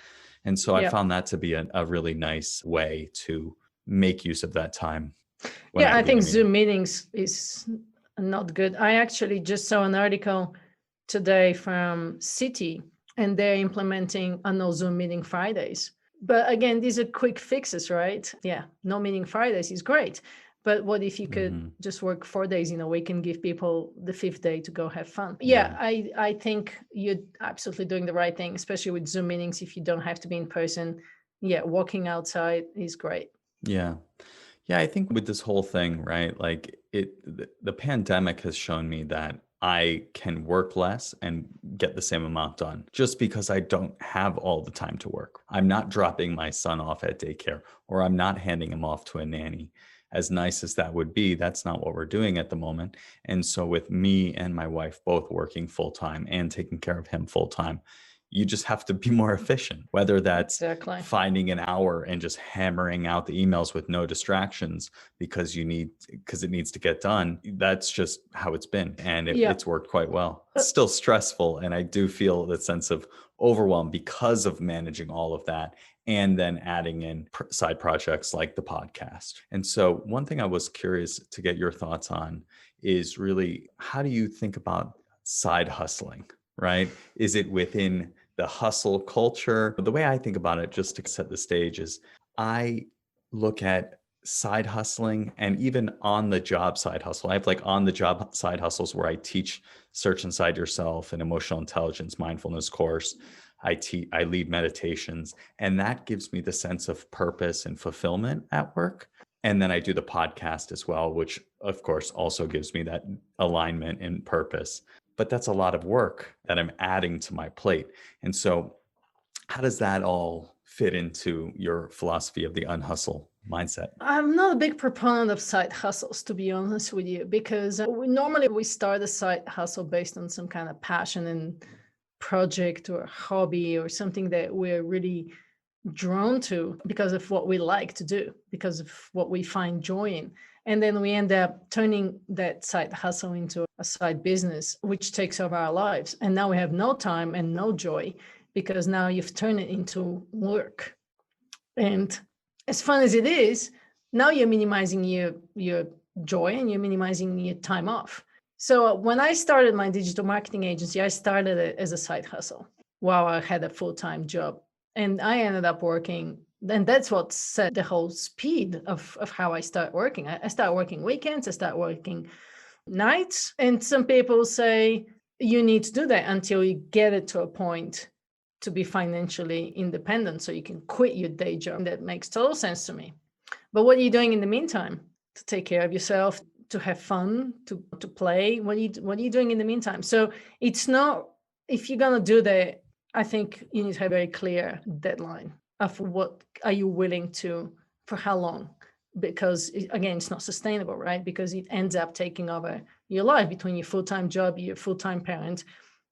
And so I Yeah. found that to be a really nice way to make use of that time when I Yeah, have I to be in think a meeting. Zoom meetings is not good. I actually just saw an article today from Citi, and they're implementing a no Zoom meeting Fridays. But again, these are quick fixes, right? Yeah, no meeting Fridays is great. But what if you could Mhm. just work 4 days in a week and give people the fifth day to go have fun? Yeah. Yeah, I think you're absolutely doing the right thing, especially with Zoom meetings. If you don't have to be in person, yeah, walking outside is great. Yeah. Yeah, I think with this whole thing, right? Like the pandemic has shown me that I can work less and get the same amount done just because I don't have all the time to work. I'm not dropping my son off at daycare or I'm not handing him off to a nanny. As nice as that would be, that's not what we're doing at the moment. And so, with me and my wife both working full time and taking care of him full time, you just have to be more efficient, whether that's Exactly. finding an hour and just hammering out the emails with no distractions because it needs to get done. That's just how it's been, and Yeah. it's worked quite well. It's still stressful, and I do feel the sense of overwhelm because of managing all of that and then adding in side projects like the podcast. And so one thing I was curious to get your thoughts on is really, how do you think about side hustling, right? Is it within the hustle culture? The way I think about it, just to set the stage, is I look at side hustling and even on the job side hustle. I have like on the job side hustles where I teach Search Inside Yourself, an emotional intelligence mindfulness course. I lead meditations, and that gives me the sense of purpose and fulfillment at work. And then I do the podcast as well, which of course also gives me that alignment and purpose. But that's a lot of work that I'm adding to my plate. And so, how does that all fit into your philosophy of the unhustle mindset? I'm not a big proponent of side hustles, to be honest with you, because normally we start a side hustle based on some kind of passion and project or hobby or something that we're really drawn to because of what we like to do, because of what we find joy in. And then we end up turning that side hustle into a side business, which takes over our lives. And now we have no time and no joy because now you've turned it into work. And as fun as it is, now you're minimizing your joy and you're minimizing your time off. So when I started my digital marketing agency, I started it as a side hustle while I had a full-time job. And I ended up working, and that's what set the whole speed of how I start working. I start working weekends, I start working nights. And some people say you need to do that until you get it to a point to be financially independent so you can quit your day job. That makes total sense to me. But what are you doing in the meantime to take care of yourself, to have fun, to play? What are you doing in the meantime? So it's not, if you're gonna do that, I think you need to have a very clear deadline of what are you willing to, for how long? Because again, it's not sustainable, right? Because it ends up taking over your life between your full-time job, your full-time parent,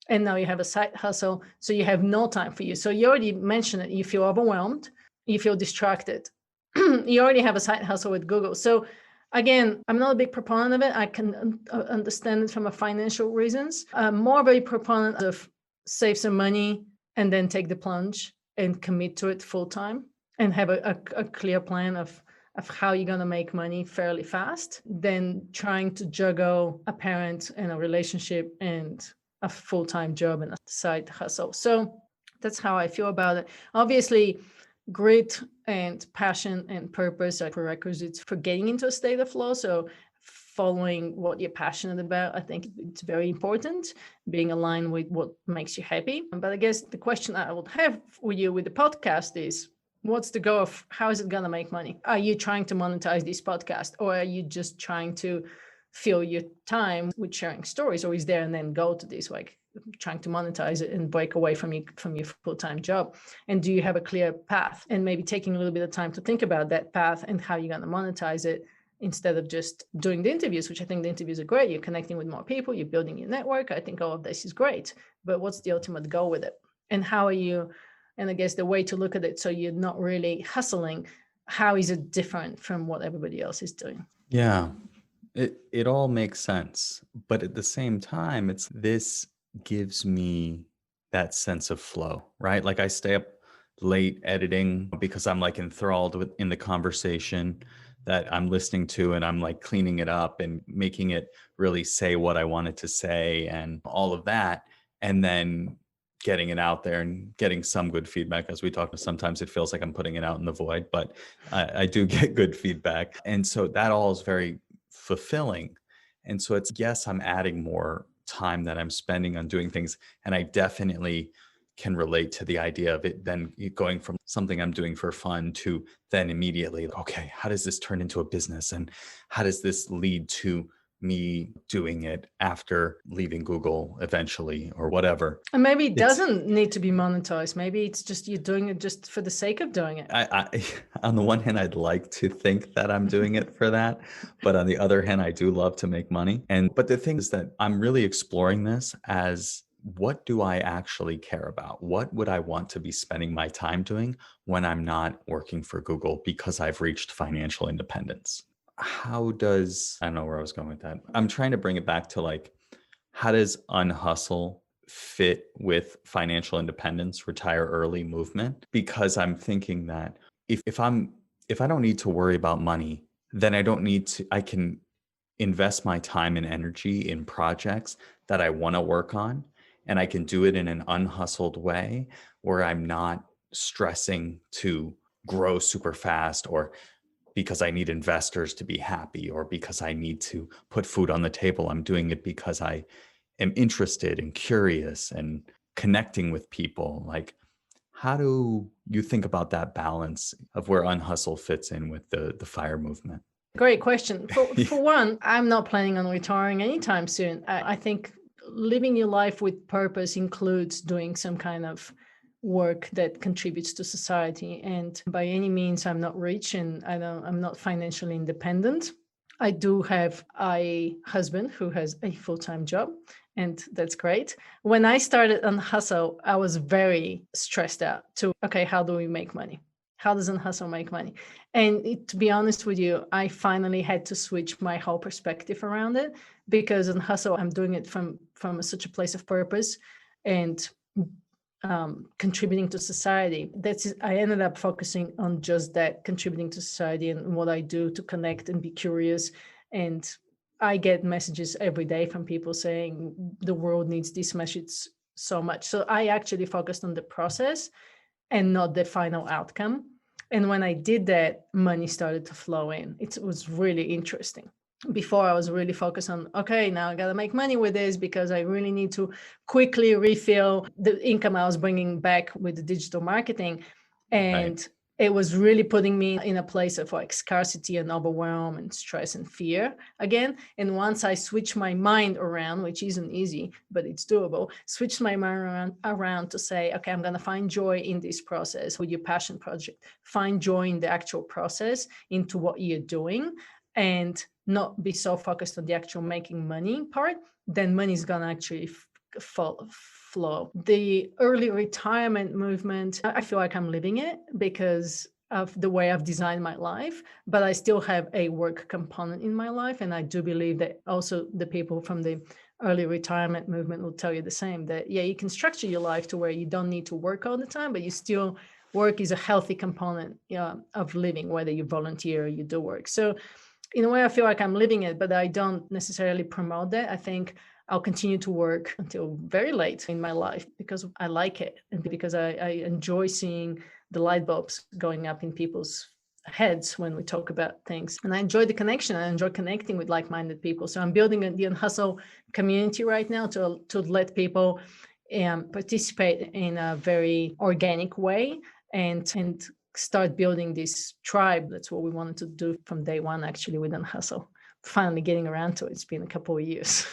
and now you have a side hustle, so you have no time for you. So you already mentioned it, you feel overwhelmed, you feel distracted. You already have a side hustle with Google. So again, I'm not a big proponent of it. I can understand it from a financial reasons. I'm more of a proponent of save some money and then take the plunge and commit to it full time and have a clear plan of how you're going to make money fairly fast than trying to juggle a parent and a relationship and a full-time job and a side hustle. So that's how I feel about it. Obviously, grit and passion and purpose are prerequisites for getting into a state of flow. So following what you're passionate about, I think it's very important, being aligned with what makes you happy. But I guess the question I would have for you with the podcast is, what's the goal of how is it going to make money? Are you trying to monetize this podcast, or are you just trying to fill your time with sharing stories, or is there and then go to this, like trying to monetize it and break away from your full-time job? And do you have a clear path? And maybe taking a little bit of time to think about that path and how you're going to monetize it, instead of just doing the interviews, which I think the interviews are great. You're connecting with more people, you're building your network. I think all of this is great, but what's the ultimate goal with it? And how are you, and I guess the way to look at it, so you're not really hustling, how is it different from what everybody else is doing? Yeah, it all makes sense. But at the same time, this gives me that sense of flow, right? Like I stay up late editing because I'm like enthralled in the conversation that I'm listening to, and I'm like cleaning it up and making it really say what I wanted to say and all of that. And then getting it out there and getting some good feedback. As we talked, sometimes it feels like I'm putting it out in the void, but I do get good feedback. And so that all is very fulfilling. And so it's, yes, I'm adding more time that I'm spending on doing things. And I definitely can relate to the idea of it then going from something I'm doing for fun to then immediately, okay, how does this turn into a business? And how does this lead to me doing it after leaving Google eventually or whatever? And maybe it doesn't need to be monetized. Maybe it's just you're doing it just for the sake of doing it. I on the one hand, I'd like to think that I'm doing it for that, but on the other hand, I do love to make money. But the thing is that I'm really exploring this as, what do I actually care about? What would I want to be spending my time doing when I'm not working for Google because I've reached financial independence? I don't know where I was going with that. I'm trying to bring it back to like, how does Unhustle fit with financial independence, retire early movement? Because I'm thinking that if I don't need to worry about money, then I can invest my time and energy in projects that I want to work on, and I can do it in an unhustled way where I'm not stressing to grow super fast, or because I need investors to be happy, or because I need to put food on the table. I'm doing it because I am interested and curious and connecting with people. Like, how do you think about that balance of where Unhustle fits in with the FIRE movement? Great question. For one, I'm not planning on retiring anytime soon. I think living your life with purpose includes doing some kind of work that contributes to society. And by any means, I'm not rich and I'm not financially independent. I do have a husband who has a full-time job, and that's great. When I started on Hustle, I was very stressed out to, okay, how do we make money? How does Hustle make money? And to be honest with you, I finally had to switch my whole perspective around it, because in Hustle, I'm doing it from such a place of purpose and contributing to society. I ended up focusing on just that, contributing to society and what I do to connect and be curious. And I get messages every day from people saying the world needs this message so much. So I actually focused on the process and not the final outcome. And when I did that, money started to flow in. It was really interesting. Before, I was really focused on, okay, now I got to make money with this because I really need to quickly refill the income I was bringing back with the digital marketing. And right. It was really putting me in a place of like scarcity and overwhelm and stress and fear again. And once I switched my mind around, which isn't easy, but it's doable, switched my mind around to say, okay, I'm going to find joy in this process with your passion project. Find joy in the actual process, into what you're doing, and not be so focused on the actual making money part, then money is going to actually flow. The early retirement movement, I feel like I'm living it because of the way I've designed my life, but I still have a work component in my life. And I do believe that also the people from the early retirement movement will tell you the same, that, yeah, you can structure your life to where you don't need to work all the time, but you still, work is a healthy component of living, whether you volunteer or you do work. So in a way, I feel like I'm living it, but I don't necessarily promote that. I think I'll continue to work until very late in my life because I like it, and because I enjoy seeing the light bulbs going up in people's heads when we talk about things. And I enjoy the connection. I enjoy connecting with like-minded people. So I'm building the Unhustle community right now to let people participate in a very organic way and start building this tribe. That's what we wanted to do from day one, actually, with Unhustle. finally getting around to it. It's been a couple of years.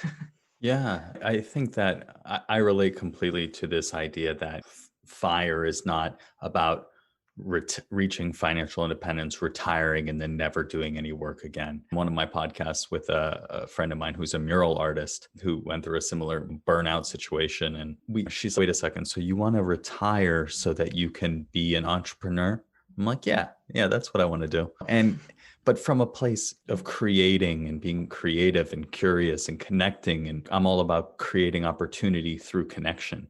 Yeah, I think that I relate completely to this idea that FIRE is not about reaching financial independence, retiring, and then never doing any work again. One of my podcasts with a friend of mine who's a mural artist who went through a similar burnout situation. And she's like, wait a second, so you want to retire so that you can be an entrepreneur? I'm like, yeah, that's what I want to do. But from a place of creating and being creative and curious and connecting. And I'm all about creating opportunity through connection.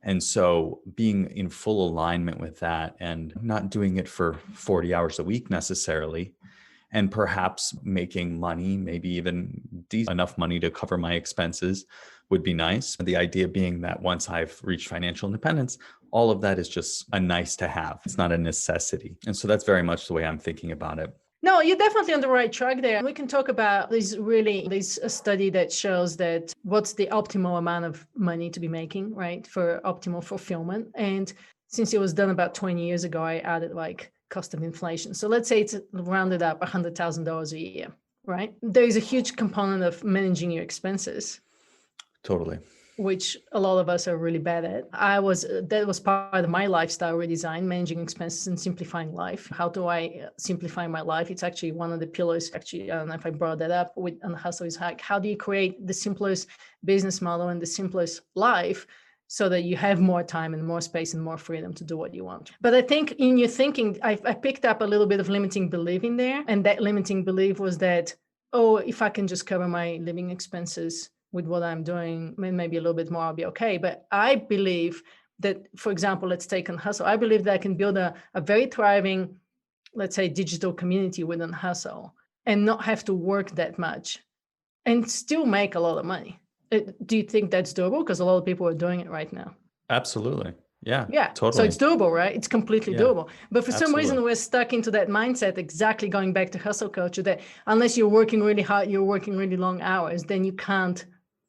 And so being in full alignment with that and not doing it for 40 hours a week necessarily, and perhaps making money, maybe even enough money to cover my expenses would be nice. The idea being that once I've reached financial independence, all of that is just a nice to have. It's not a necessity. And so that's very much the way I'm thinking about it. No, you're definitely on the right track there. We can talk about this a study that shows that what's the optimal amount of money to be making, right, for optimal fulfillment. And since it was done about 20 years ago, I added like cost of inflation. So let's say it's rounded up $100,000 a year, right? There is a huge component of managing your expenses. Totally. Which a lot of us are really bad at. That was part of my lifestyle redesign, managing expenses and simplifying life. How do I simplify my life? It's actually one of the pillars. Actually, I don't know if I brought that up with Unhustle is how do you create the simplest business model and the simplest life so that you have more time and more space and more freedom to do what you want. But I think in your thinking, I picked up a little bit of limiting belief in there. And that limiting belief was that, oh, if I can just cover my living expenses with what I'm doing, maybe a little bit more, I'll be okay. But I believe that, for example, let's take Unhustle. I believe that I can build a very thriving, let's say, digital community with Unhustle and not have to work that much and still make a lot of money. Do you think that's doable? Because a lot of people are doing it right now. Absolutely. Yeah, totally. So it's doable, right? It's completely doable. But for some reason, we're stuck into that mindset, exactly going back to hustle culture, that unless you're working really hard, you're working really long hours, then you can't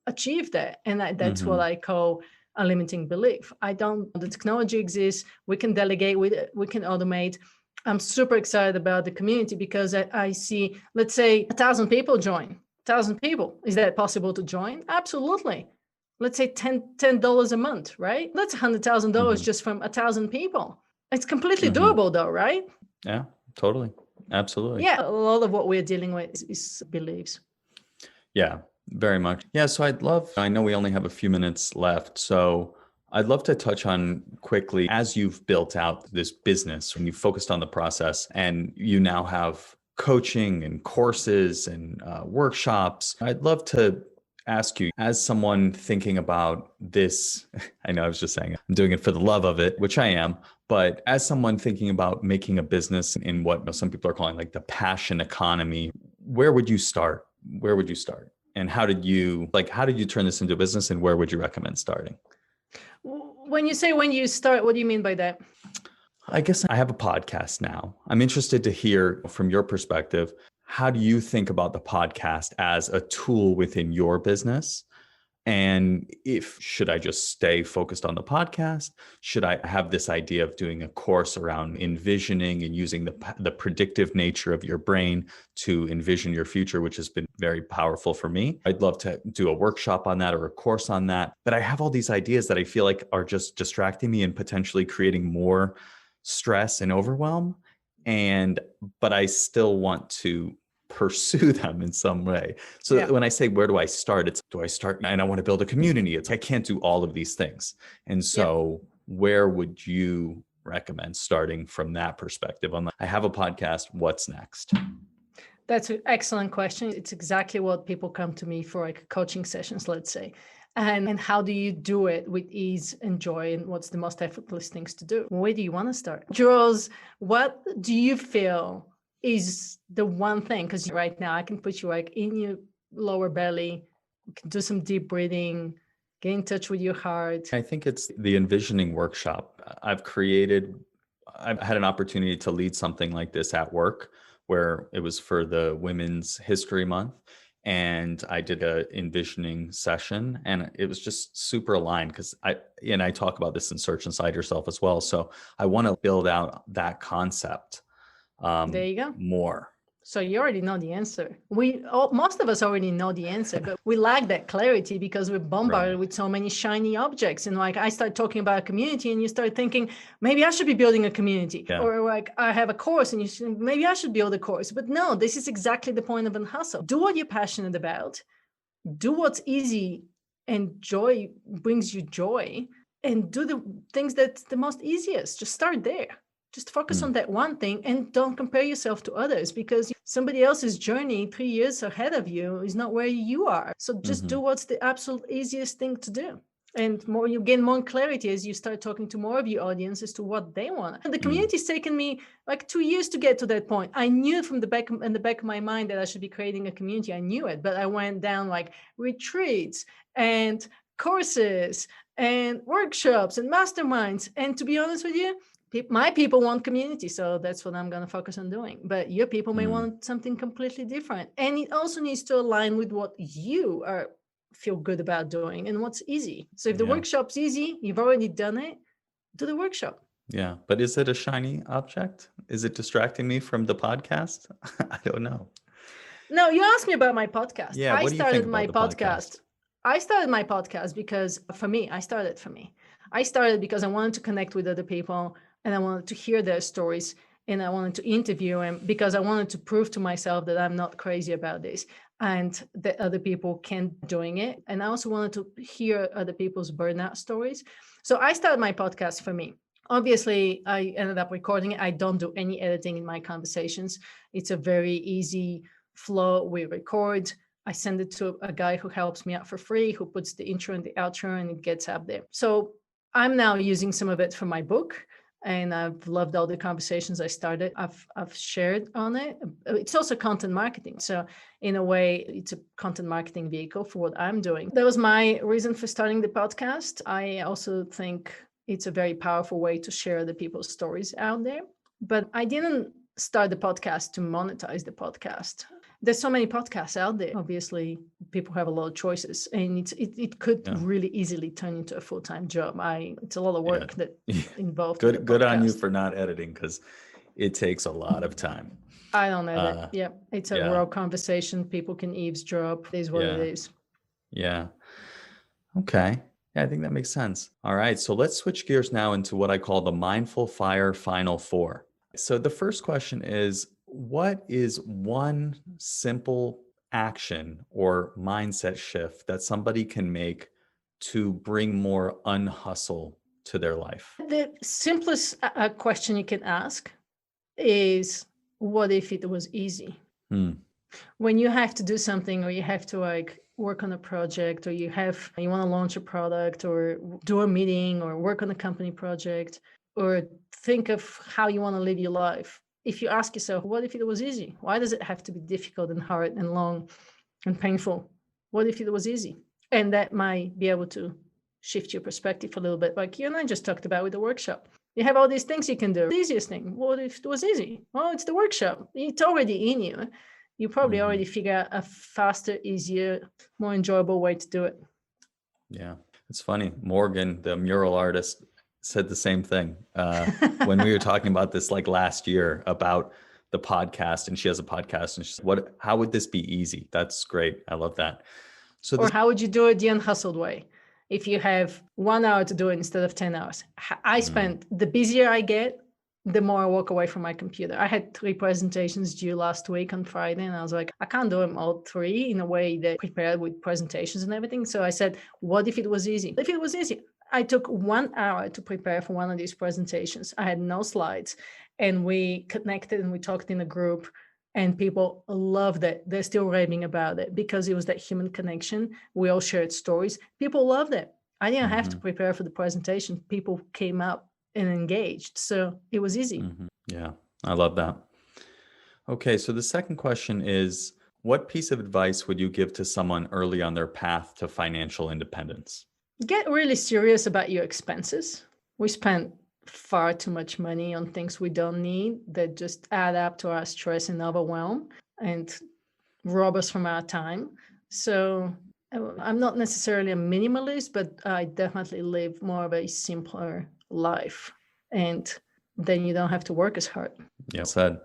achieve that. And that's what I call a limiting belief. The technology exists, we can delegate, we can automate. I'm super excited about the community because I see, let's say 1,000 people join. 1,000 people. Is that possible to join? Absolutely. Let's say $10 a month, right? That's $100,000 just from 1,000 people. It's completely doable though, right? Yeah, totally. Absolutely. Yeah, a lot of what we're dealing with is beliefs. Yeah, very much. Yeah, so I know we only have a few minutes left, so I'd love to touch on quickly, as you've built out this business, when you focused on the process and you now have coaching and courses and workshops, I'd love to ask you, as someone thinking about this, I know I was just saying I'm doing it for the love of it, which I am, but as someone thinking about making a business in what some people are calling like the passion economy, where would you start? Where would you start? And how did you turn this into a business, and where would you recommend starting? When you start, what do you mean by that? I guess I have a podcast now. I'm interested to hear from your perspective. How do you think about the podcast as a tool within your business? And should I just stay focused on the podcast? Should I have this idea of doing a course around envisioning and using the predictive nature of your brain to envision your future, which has been very powerful for me? I'd love to do a workshop on that or a course on that. But I have all these ideas that I feel like are just distracting me and potentially creating more stress and overwhelm. But I still want to pursue them in some way. So when I say, where do I start? Do I start and I want to build a community? I can't do all of these things. And so where would you recommend starting from that perspective? I have a podcast. What's next? That's an excellent question. It's exactly what people come to me for, like coaching sessions, let's say. And how do you do it with ease and joy? And what's the most effortless things to do? Where do you want to start? Jules, what do you feel is the one thing? Because right now I can put you like in your lower belly, you can do some deep breathing, get in touch with your heart. I think it's the envisioning workshop. I've had an opportunity to lead something like this at work, where it was for the Women's History Month. And I did a envisioning session, and it was just super aligned because I talk about this in Search Inside Yourself as well. So I want to build out that concept there you go. more. So you already know the answer. Most of us already know the answer, but we lack that clarity because we're bombarded with so many shiny objects. And like I start talking about a community and you start thinking, maybe I should be building a community. Yeah. Or like I have a course and maybe I should build a course. But no, this is exactly the point of Unhustle. Do what you're passionate about. Do what's easy and joy brings you joy, and do the things that's the most easiest. Just start there. Just focus on that one thing and don't compare yourself to others, because somebody else's journey 3 years ahead of you is not where you are. So just do what's the absolute easiest thing to do. And you gain more clarity as you start talking to more of your audience as to what they want. And the community's taken me like 2 years to get to that point. I knew from the back of my mind that I should be creating a community. I knew it, but I went down like retreats and courses and workshops and masterminds. And to be honest with you, my people want community, so that's what I'm going to focus on doing. But your people may want something completely different. And it also needs to align with what you feel good about doing and what's easy. So if the workshop's easy, you've already done it, do the workshop. Yeah. But is it a shiny object? Is it distracting me from the podcast? I don't know. No, you asked me about my podcast. Yeah. What do you think about the podcast? I started my podcast because I started because I wanted to connect with other people and I wanted to hear their stories and I wanted to interview them because I wanted to prove to myself that I'm not crazy about this and that other people can doing it. And I also wanted to hear other people's burnout stories. So I started my podcast for me. Obviously, I ended up recording it. I don't do any editing in my conversations. It's a very easy flow. We record. I send it to a guy who helps me out for free, who puts the intro and the outro, and it gets up there. So I'm now using some of it for my book. And I've loved all the conversations I started. I've shared on it. It's also content marketing. So in a way, it's a content marketing vehicle for what I'm doing. That was my reason for starting the podcast. I also think it's a very powerful way to share other people's stories out there. But I didn't start the podcast to monetize the podcast. There's so many podcasts out there. Obviously, people have a lot of choices, and it could really easily turn into a full-time job. It's a lot of work that involved. Good on you for not editing, because it takes a lot of time. I don't edit. Yeah, it's a raw conversation. People can eavesdrop. It is what it is. Yeah. Okay. Yeah, I think that makes sense. All right. So let's switch gears now into what I call the Mindful Fire Final Four. So the first question is, what is one simple action or mindset shift that somebody can make to bring more unhustle to their life? The simplest question you can ask is, what if it was easy? When you have to do something, or you have to like work on a project, or you want to launch a product, or do a meeting, or work on a company project, or think of how you want to live your life. If you ask yourself, what if it was easy? Why does it have to be difficult and hard and long and painful? What if it was easy? And that might be able to shift your perspective a little bit. Like you and I just talked about with the workshop. You have all these things you can do. The easiest thing, what if it was easy? Well, it's the workshop. It's already in you. You probably already figure out a faster, easier, more enjoyable way to do it. Yeah, it's funny. Morgan, the mural artist, said the same thing when we were talking about this like last year about the podcast, and she has a podcast, and she said, how would this be easy? That's great. I love that. So or how would you do it the unhustled way? If you have 1 hour to do it instead of 10 hours. I spent, the busier I get, the more I walk away from my computer. I had 3 presentations due last week on Friday, and I was like, I can't do them all 3 in a way that prepared with presentations and everything. So I said, what if it was easy? If it was easy, I took 1 hour to prepare for one of these presentations. I had no slides, and we connected and we talked in a group, and people loved it. They're still raving about it because it was that human connection. We all shared stories. People loved it. I didn't have to prepare for the presentation. People came up and engaged. So it was easy. Yeah, I love that. Okay, so the second question is, what piece of advice would you give to someone early on their path to financial independence? Get really serious about your expenses. We spend far too much money on things we don't need that just add up to our stress and overwhelm and rob us from our time. So I'm not necessarily a minimalist, but I definitely live more of a simpler life. And then you don't have to work as hard. Yeah, said.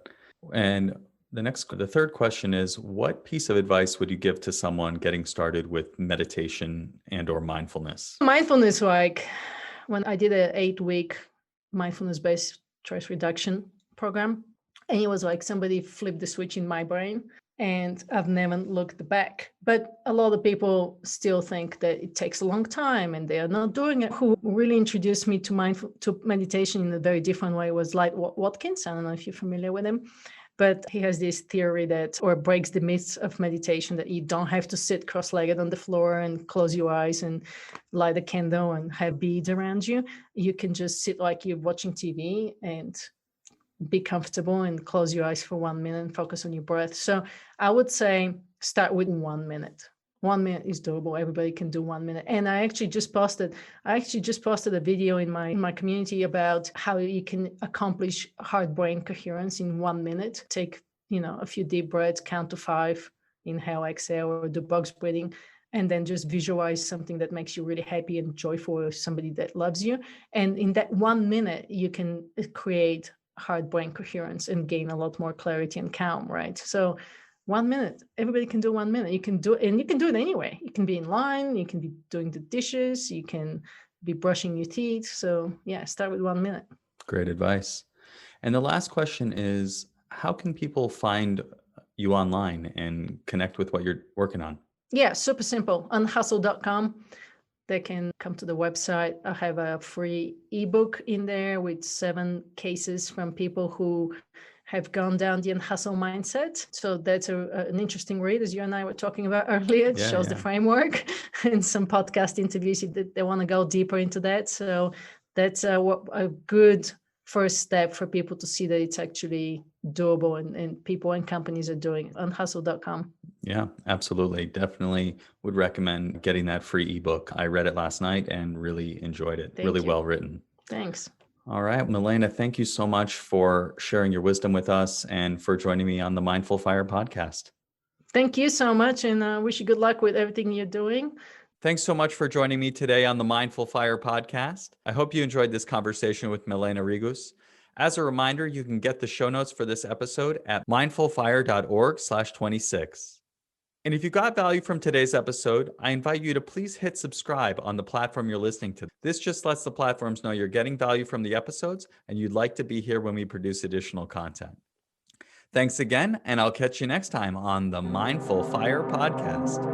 And The third question is, what piece of advice would you give to someone getting started with meditation and or mindfulness? Mindfulness, like when I did an 8-week mindfulness-based stress reduction program, and it was like somebody flipped the switch in my brain, and I've never looked back. But a lot of people still think that it takes a long time and they are not doing it. Who really introduced me to meditation in a very different way was Light Watkins. I don't know if you're familiar with him, but he has this theory or breaks the myths of meditation, that you don't have to sit cross-legged on the floor and close your eyes and light a candle and have beads around you. You can just sit like you're watching TV and be comfortable and close your eyes for 1 minute and focus on your breath. So I would say start with 1 minute. 1 minute is doable. Everybody can do 1 minute. And I actually just posted a video in my community about how you can accomplish heart brain coherence in 1 minute. Take, a few deep breaths, count to 5, inhale, exhale, or do box breathing, and then just visualize something that makes you really happy and joyful, or somebody that loves you. And in that 1 minute, you can create heart brain coherence and gain a lot more clarity and calm, right? So 1 minute, everybody can do 1 minute. You can do it, and you can do it anyway. You can be in line, you can be doing the dishes, you can be brushing your teeth. So yeah, start with 1 minute. Great advice. And the last question is, how can people find you online and connect with what you're working on? Yeah, super simple. Unhustle.com. They can come to the website. I have a free ebook in there with 7 cases from people who have gone down the Unhustle mindset. So that's an interesting read, as you and I were talking about earlier. It shows the framework, and some podcast interviews that they want to go deeper into that. So that's a good first step for people to see that it's actually doable, and people and companies are doing it. Unhustle.com. Yeah, absolutely. Definitely would recommend getting that free ebook. I read it last night and really enjoyed it. Really well written. Thanks. All right, Milena, thank you so much for sharing your wisdom with us and for joining me on the Mindful Fire podcast. Thank you so much, and I wish you good luck with everything you're doing. Thanks so much for joining me today on the Mindful Fire podcast. I hope you enjoyed this conversation with Milena Regos. As a reminder, you can get the show notes for this episode at mindfulfire.org/26. And if you got value from today's episode, I invite you to please hit subscribe on the platform you're listening to. This just lets the platforms know you're getting value from the episodes and you'd like to be here when we produce additional content. Thanks again, and I'll catch you next time on the Mindful Fire podcast.